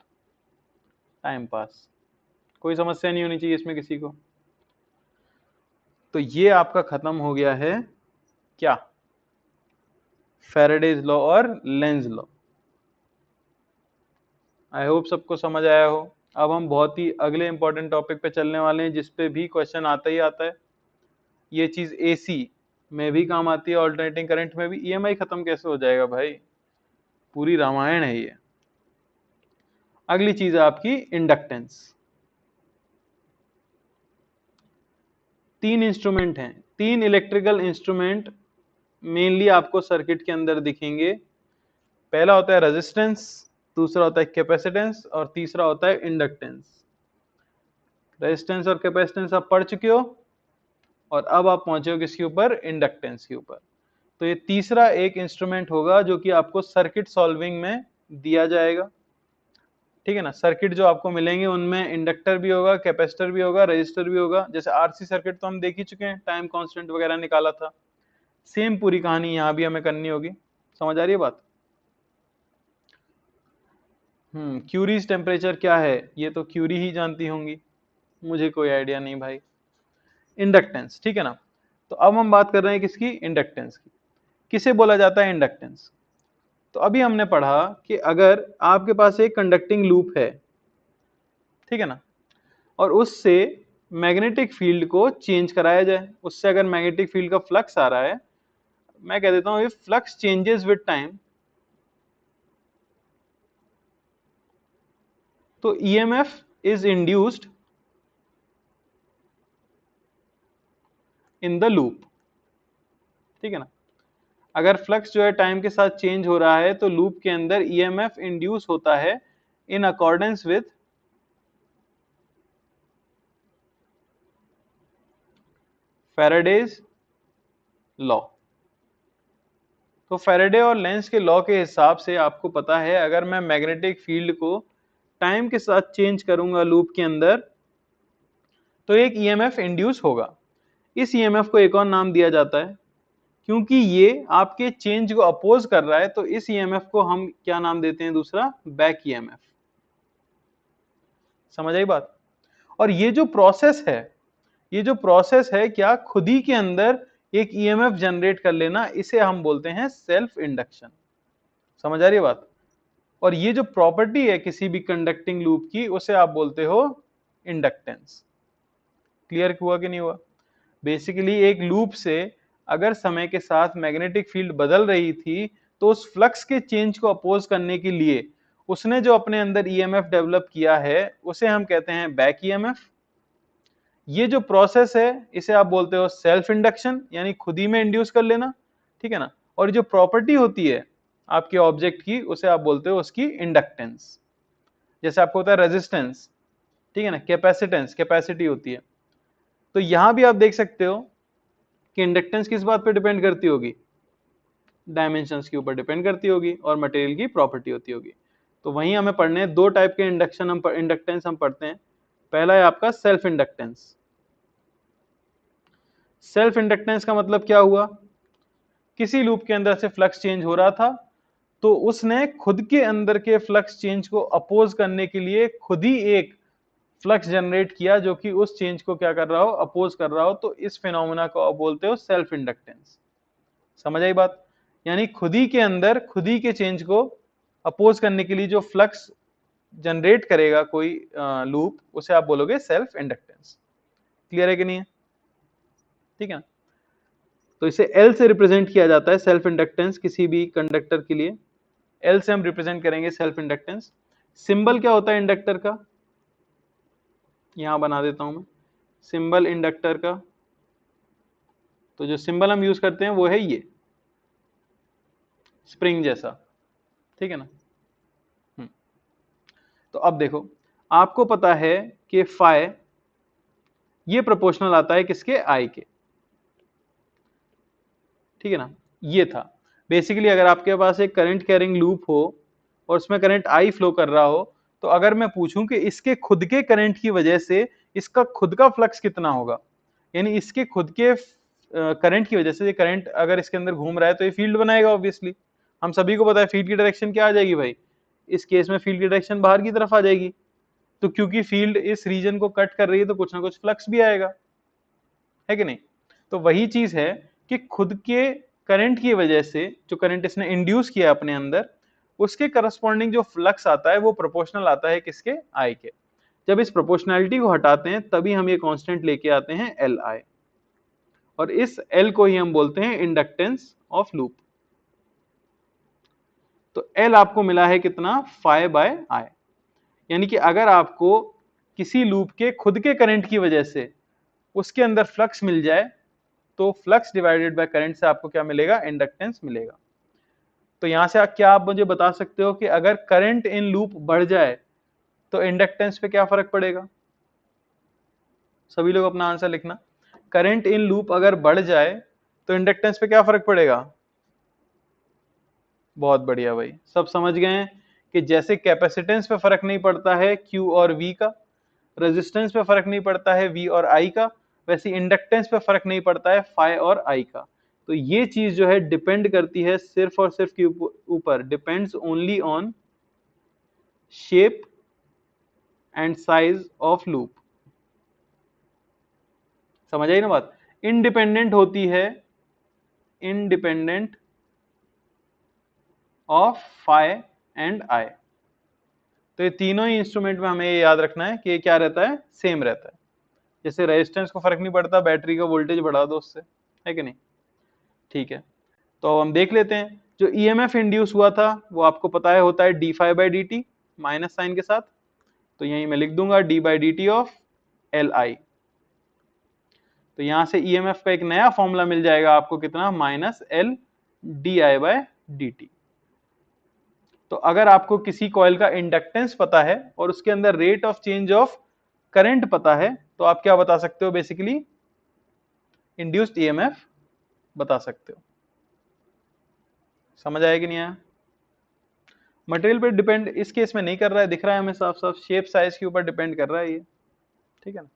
Time pass, कोई समस्या नहीं होनी चाहिए इसमें किसी को। तो ये आपका खत्म हो गया है क्या, फैराडेज लॉ और लेंज लॉ। आई होप सबको समझ आया हो। अब हम बहुत ही अगले इंपॉर्टेंट टॉपिक पे चलने वाले हैं, जिसपे भी क्वेश्चन आता ही आता है। ये चीज एसी में भी काम आती है, ऑल्टरनेटिंग करंट में भी। ईएमआई खत्म कैसे हो जाएगा भाई, पूरी रामायण है ये। अगली चीज है आपकी इंडक्टेंस। 3 इंस्ट्रूमेंट हैं, 3 इलेक्ट्रिकल इंस्ट्रूमेंट मेनली आपको सर्किट के अंदर दिखेंगे। पहला होता है रेजिस्टेंस, दूसरा होता है कैपेसिटेंस, और तीसरा होता है इंडक्टेंस। रेजिस्टेंस और कैपेसिटेंस आप पढ़ चुके हो, और अब आप पहुंचे हो किसके ऊपर, इंडक्टेंस के ऊपर। तो ये तीसरा एक इंस्ट्रूमेंट होगा जो कि आपको सर्किट सॉल्विंग में दिया जाएगा, ठीक है ना। सर्किट जो आपको मिलेंगे उनमें इंडक्टर भी होगा, कैपेसिटर भी होगा, रजिस्टर भी होगा। जैसे आरसी सर्किट तो हम देख ही चुके हैं, टाइम कांस्टेंट वगैरह निकाला था। सेम पूरी कहानी यहाँ भी हमें करनी होगी। समझ आ रही है बात? क्यूरीज टेम्परेचर क्या है, ये तो क्यूरी ही जानती होंगी, मुझे कोई आइडिया नहीं भाई। इंडक्टेंस, ठीक है ना। तो अब हम बात कर रहे हैं किसकी, इंडक्टेंस की। किसे बोला जाता है इंडक्टेंस? तो अभी हमने पढ़ा कि अगर आपके पास एक कंडक्टिंग लूप है, ठीक है ना, और उससे मैग्नेटिक फील्ड को चेंज कराया जाए, उससे अगर मैग्नेटिक फील्ड का फ्लक्स आ रहा है, मैं कह देता हूं if flux changes with time, तो EMF is induced in the loop, ठीक है ना। अगर फ्लक्स जो है टाइम के साथ चेंज हो रहा है तो लूप के अंदर ईएमएफ इंड्यूस होता है in accordance with Faraday's law. तो फैराडे और लेंस के लॉ के हिसाब से आपको पता है, अगर मैं मैग्नेटिक फील्ड को टाइम के साथ चेंज करूंगा लूप के अंदर, तो एक ईएमएफ इंड्यूस होगा। इस ईएमएफ को एक और नाम दिया जाता है, क्योंकि ये आपके चेंज को अपोज कर रहा है, तो इस ईएमएफ को हम क्या नाम देते हैं, दूसरा बैक ईएमएफ। समझ आई बात? और ये जो प्रोसेस है, ये जो प्रोसेस है क्या खुद ही के अंदर एक ईएमएफ जनरेट कर लेना, इसे हम बोलते हैं सेल्फ इंडक्शन। समझ आ रही है बात? और ये जो प्रॉपर्टी है किसी भी कंडक्टिंग लूप की, उसे आप बोलते हो इंडक्टेंस। क्लियर हुआ कि नहीं हुआ? बेसिकली एक लूप से अगर समय के साथ मैग्नेटिक फील्ड बदल रही थी, तो उस फ्लक्स के चेंज को अपोज करने के लिए उसने जो अपने अंदर ईएमएफ डेवलप किया है, उसे हम कहते हैं बैक ईएमएफ। ये जो प्रोसेस है इसे आप बोलते हो सेल्फ इंडक्शन, यानी खुद ही में इंड्यूस कर लेना, ठीक है ना। और जो प्रॉपर्टी होती है आपके ऑब्जेक्ट की, उसे आप बोलते हो उसकी इंडक्टेंस। जैसे आपको होता है रेजिस्टेंस, ठीक है ना, कैपेसिटेंस, कैपेसिटी होती है। तो यहां भी आप देख सकते हो कि इंडक्टेंस किस बात पे डिपेंड करती होगी, डायमेंशंस के ऊपर डिपेंड करती होगी, और मटेरियल की प्रॉपर्टी होती होगी। तो वहीं हमें पढ़ने हैं दो टाइप के इंडक्टेंस हम पढ़ते हैं। पहला है आपका सेल्फ इंडक्टेंस। सेल्फ इंडक्टेंस का मतलब क्या हुआ, किसी लूप के अंदर से फ्लक्स चेंज हो रहा था, तो उसने खुद के अंदर के फ्लक्स चेंज को अपोज करने के लिए खुद ही एक फ्लक्स जनरेट किया, जो कि उस चेंज को क्या कर रहा हो, अपोज कर रहा हो। तो इस फिनोमेना को आप बोलते हो सेल्फ इंडक्टेंस। समझ आई बात? यानी खुद ही के अंदर खुद ही के चेंज को अपोज करने के लिए जो फ्लक्स जनरेट करेगा कोई लूप, उसे आप बोलोगे सेल्फ इंडक्टेंस। क्लियर है कि नहीं है? ठीक है ना। तो इसे L से रिप्रेजेंट किया जाता है सेल्फ इंडक्टेंस किसी भी कंडक्टर के लिए। L से हम रिप्रेजेंट करेंगे सेल्फ इंडक्टेंस। सिंबल क्या होता है इंडक्टर का, यहां बना देता हूं मैं सिंबल इंडक्टर का। तो जो सिंबल हम यूज करते हैं वो है ये स्प्रिंग जैसा, ठीक है ना। तो अब देखो, आपको पता है कि फाई ये प्रोपोर्शनल आता है किसके, आई के, ठीक है ना। ये था बेसिकली, अगर आपके पास एक करंट कैरिंग लूप हो और उसमें करंट आई फ्लो कर रहा हो, तो अगर मैं पूछूं कि इसके खुद के करंट की वजह से इसका खुद का फ्लक्स कितना होगा, यानी इसके खुद के करंट की वजह से, ये करंट अगर इसके अंदर घूम रहा है तो ये फील्ड बनाएगा ऑब्वियसली। हम सभी को पता है फील्ड की डायरेक्शन क्या आ जाएगी भाई, इस केस में फील्ड की डायरेक्शन बाहर की तरफ आ जाएगी। तो क्योंकि फील्ड इस रीजन को कट कर रही है, तो कुछ ना कुछ फ्लक्स भी आएगा, है कि नहीं। तो वही चीज है कि खुद के करंट की वजह से, जो करंट इसने इंड्यूस किया अपने अंदर, उसके करस्पॉन्डिंग जो फ्लक्स आता है वो प्रोपोर्शनल आता है किसके, आई के। जब इस प्रोपोर्शनैलिटी को हटाते हैं तभी हम ये कांस्टेंट लेके आते हैं एल आई, और इस एल को ही हम बोलते हैं इंडक्टेंस ऑफ लूप। तो एल आपको मिला है कितना, फाई बाय आई। यानी कि अगर आपको किसी लूप के खुद के करंट की वजह से उसके अंदर फ्लक्स मिल जाए, तो फ्लक्स डिवाइडेड बाय करंट से आपको क्या मिलेगा, इंडक्टेंस मिलेगा। तो यहां से क्या आप मुझे बता सकते हो कि अगर करंट इन लूप बढ़ जाए तो इंडक्टेंस पे क्या फर्क पड़ेगा? सभी लोग अपना आंसर लिखना। करंट इन लूप अगर बढ़ जाए तो इंडक्टेंस पे क्या फर्क पड़ेगा? बहुत बढ़िया भाई, सब समझ गए हैं कि जैसे कैपेसिटेंस पे फर्क नहीं पड़ता है Q और V का, रेजिस्टेंस पे फर्क नहीं पड़ता है V और I का, वैसे इंडक्टेंस पे फर्क नहीं पड़ता है फाई और I का। तो ये चीज जो है डिपेंड करती है सिर्फ और सिर्फ के ऊपर, depends only on shape and size of loop. समझ आई ना बात? इंडिपेंडेंट होती है, independent of phi and I. तो ये तीनों ही इंस्ट्रूमेंट में हमें ये याद रखना है कि ये क्या रहता है, सेम रहता है। जैसे रेजिस्टेंस को फर्क नहीं पड़ता, बैटरी का वोल्टेज बढ़ा दो उससे, है कि नहीं? ठीक है, तो हम देख लेते हैं। जो ईएमएफ इंड्यूस हुआ था वो आपको पता है होता है D phi by D T, minus sign के साथ। तो यहीं मैं लिख दूंगा D by D T of L I. तो यहां से ईएमएफ का एक नया फॉर्मूला मिल जाएगा आपको, कितना, minus L D I by D T. तो अगर आपको किसी कॉइल का इंडक्टेंस पता है और उसके अंदर rate of change of current पता है, तो आप क्या बता सकते हो, बेसिकली इंड्यूस्ड ईएमएफ बता सकते हो। समझ आया कि नहीं आया? मटेरियल पे डिपेंड इस केस में नहीं कर रहा है, दिख रहा है हमें साफ साफ, शेप साइज के ऊपर डिपेंड कर रहा है ये, ठीक है ना?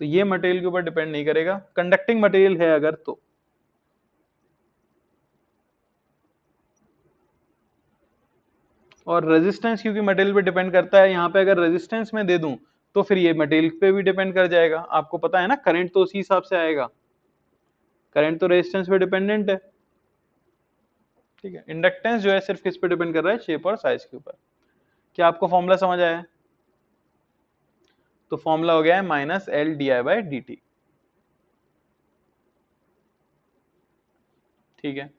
तो ये मटेरियल के ऊपर डिपेंड नहीं करेगा, कंडक्टिंग मटेरियल है अगर तो। और रेजिस्टेंस क्योंकि मटेरियल पे डिपेंड करता है, यहाँ पे अगर रेजिस्टेंस में दे दूं तो फिर ये मटेरियल पे भी डिपेंड कर जाएगा। आपको पता है ना, करंट तो उसी हिसाब से आएगा, करंट तो रेजिस्टेंस पे डिपेंडेंट है, ठीक है। इंडक्टेंस जो है सिर्फ किस पे डिपेंड कर रहा है, शेप और साइज के ऊपर। क्या आपको फॉर्मूला समझ आया? तो फॉर्मूला हो गया है minus L D I by D T, ठीक है।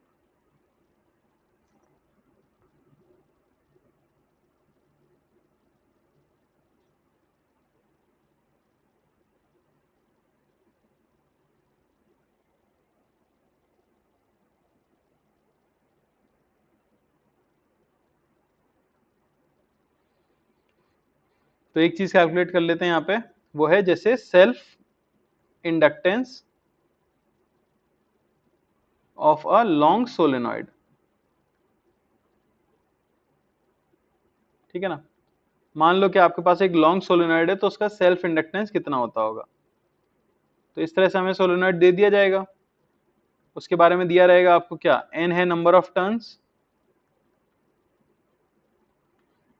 तो एक चीज कैलकुलेट कर लेते हैं यहाँ पे, वो है जैसे self inductance of a long solenoid, ठीक है ना। मान लो कि आपके पास एक लॉन्ग सोलेनॉइड है, तो उसका सेल्फ इंडक्टेंस कितना होता होगा। तो इस तरह से हमें सोलेनॉइड दे दिया जाएगा, उसके बारे में दिया रहेगा आपको क्या, एन है नंबर ऑफ टर्न्स,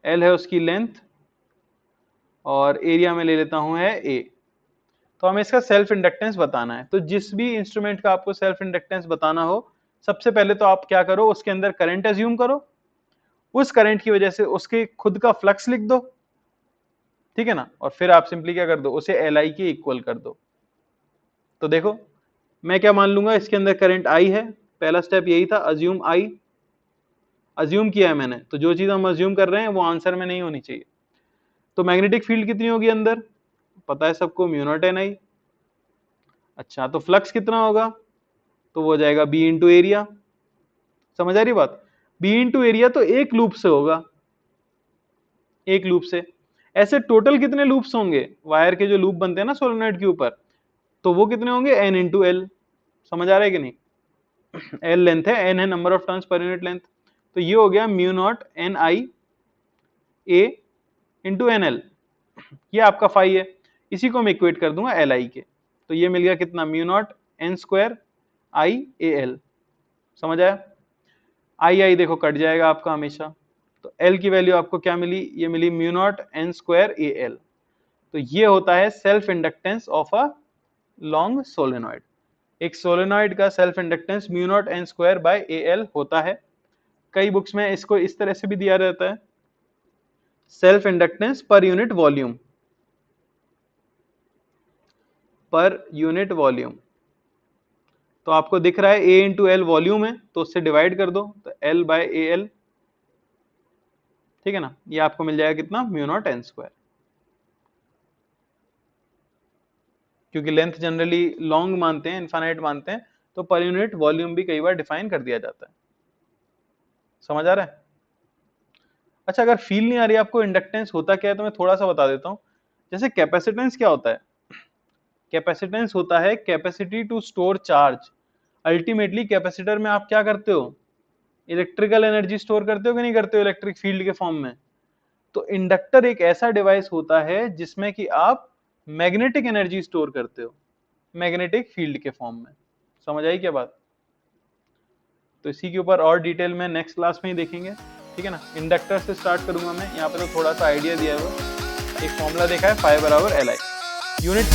एल है उसकी लेंथ, और एरिया में ले लेता हूं है ए। तो हमें इसका सेल्फ इंडक्टेंस बताना है। तो जिस भी इंस्ट्रूमेंट का आपको सेल्फ इंडक्टेंस बताना हो, सबसे पहले तो आप क्या करो, उसके अंदर करंट एज्यूम करो, उस करंट की वजह से उसके खुद का फ्लक्स लिख दो, ठीक है ना, और फिर आप सिंपली क्या कर दो, उसे एल आई के इक्वल कर दो। तो देखो मैं क्या मान लूंगा, इसके अंदर करंट आई है, पहला स्टेप यही था, अज्यूम आई, अज्यूम किया है मैंने, तो जो चीज हम अज्यूम कर रहे हैं वो आंसर में नहीं होनी चाहिए। तो मैग्नेटिक फील्ड कितनी होगी अंदर, पता है सबको, म्यू नॉट एन आई। अच्छा, तो फ्लक्स कितना होगा, तो वो हो जाएगा बी इंटू एरिया। समझ आ रही बात? बी इंटू एरिया तो एक लूप से होगा, एक लूप से। ऐसे टोटल कितने लूप्स होंगे, वायर के जो लूप बनते हैं ना सोलेनॉइड के ऊपर, तो वो कितने होंगे, एन इंटू एल। समझ आ रहा है कि नहीं? एल लेंथ है, एन है number of turns per unit length. तो ये हो गया mu naught N I A into N L, ये आपका फाई है। इसी को मैं इक्वेट कर दूंगा एल आई के, तो ये मिल गया कितना, mu naught N square I A L. समझ आया? आई आई देखो कट जाएगा आपका हमेशा, तो एल की वैल्यू आपको क्या मिली, ये मिली mu naught N square A L. तो ये होता है self inductance of a long solenoid. एक सोलेनॉइड का self inductance mu naught N square by A L होता है। कई बुक्स में इसको इस तरह से भी दिया रहता है, self inductance per unit volume, per unit volume. तो आपको दिख रहा है ए इंटू एल वॉल्यूम है, तो उससे डिवाइड कर दो, तो एल बाय ए एल, ठीक है ना। ये आपको मिल जाएगा कितना, म्यू नॉट एन स्क्वायर। क्योंकि लेंथ जनरली लॉन्ग मानते हैं, इनफाइनाइट मानते हैं, तो पर यूनिट वॉल्यूम भी कई बार डिफाइन कर दिया जाता है। समझ आ रहा है? अच्छा, अगर फील नहीं आ रही आपको इंडक्टेंस होता क्या है, तो मैं थोड़ा सा बता देता हूँ। जैसे कैपेसिटेंस क्या होता है, कैपेसिटेंस होता है capacity to store charge. Ultimately capacitor में आप क्या करते हो, इलेक्ट्रिकल एनर्जी स्टोर करते हो कि नहीं करते हो इलेक्ट्रिक फील्ड के फॉर्म में? तो इंडक्टर एक ऐसा डिवाइस होता है जिसमें कि आप मैग्नेटिक एनर्जी स्टोर करते हो मैग्नेटिक फील्ड के फॉर्म में। समझ आई क्या बात? तो इसी के ऊपर और डिटेल में नेक्स्ट क्लास में ही देखेंगे, ठीक है ना। इंडक्टर से स्टार्ट करूंगा मैं, यहाँ पे तो थोड़ा सा आइडिया दिया हुआ, एक फॉर्मूला देखा है, 5 बराबर Li यूनिट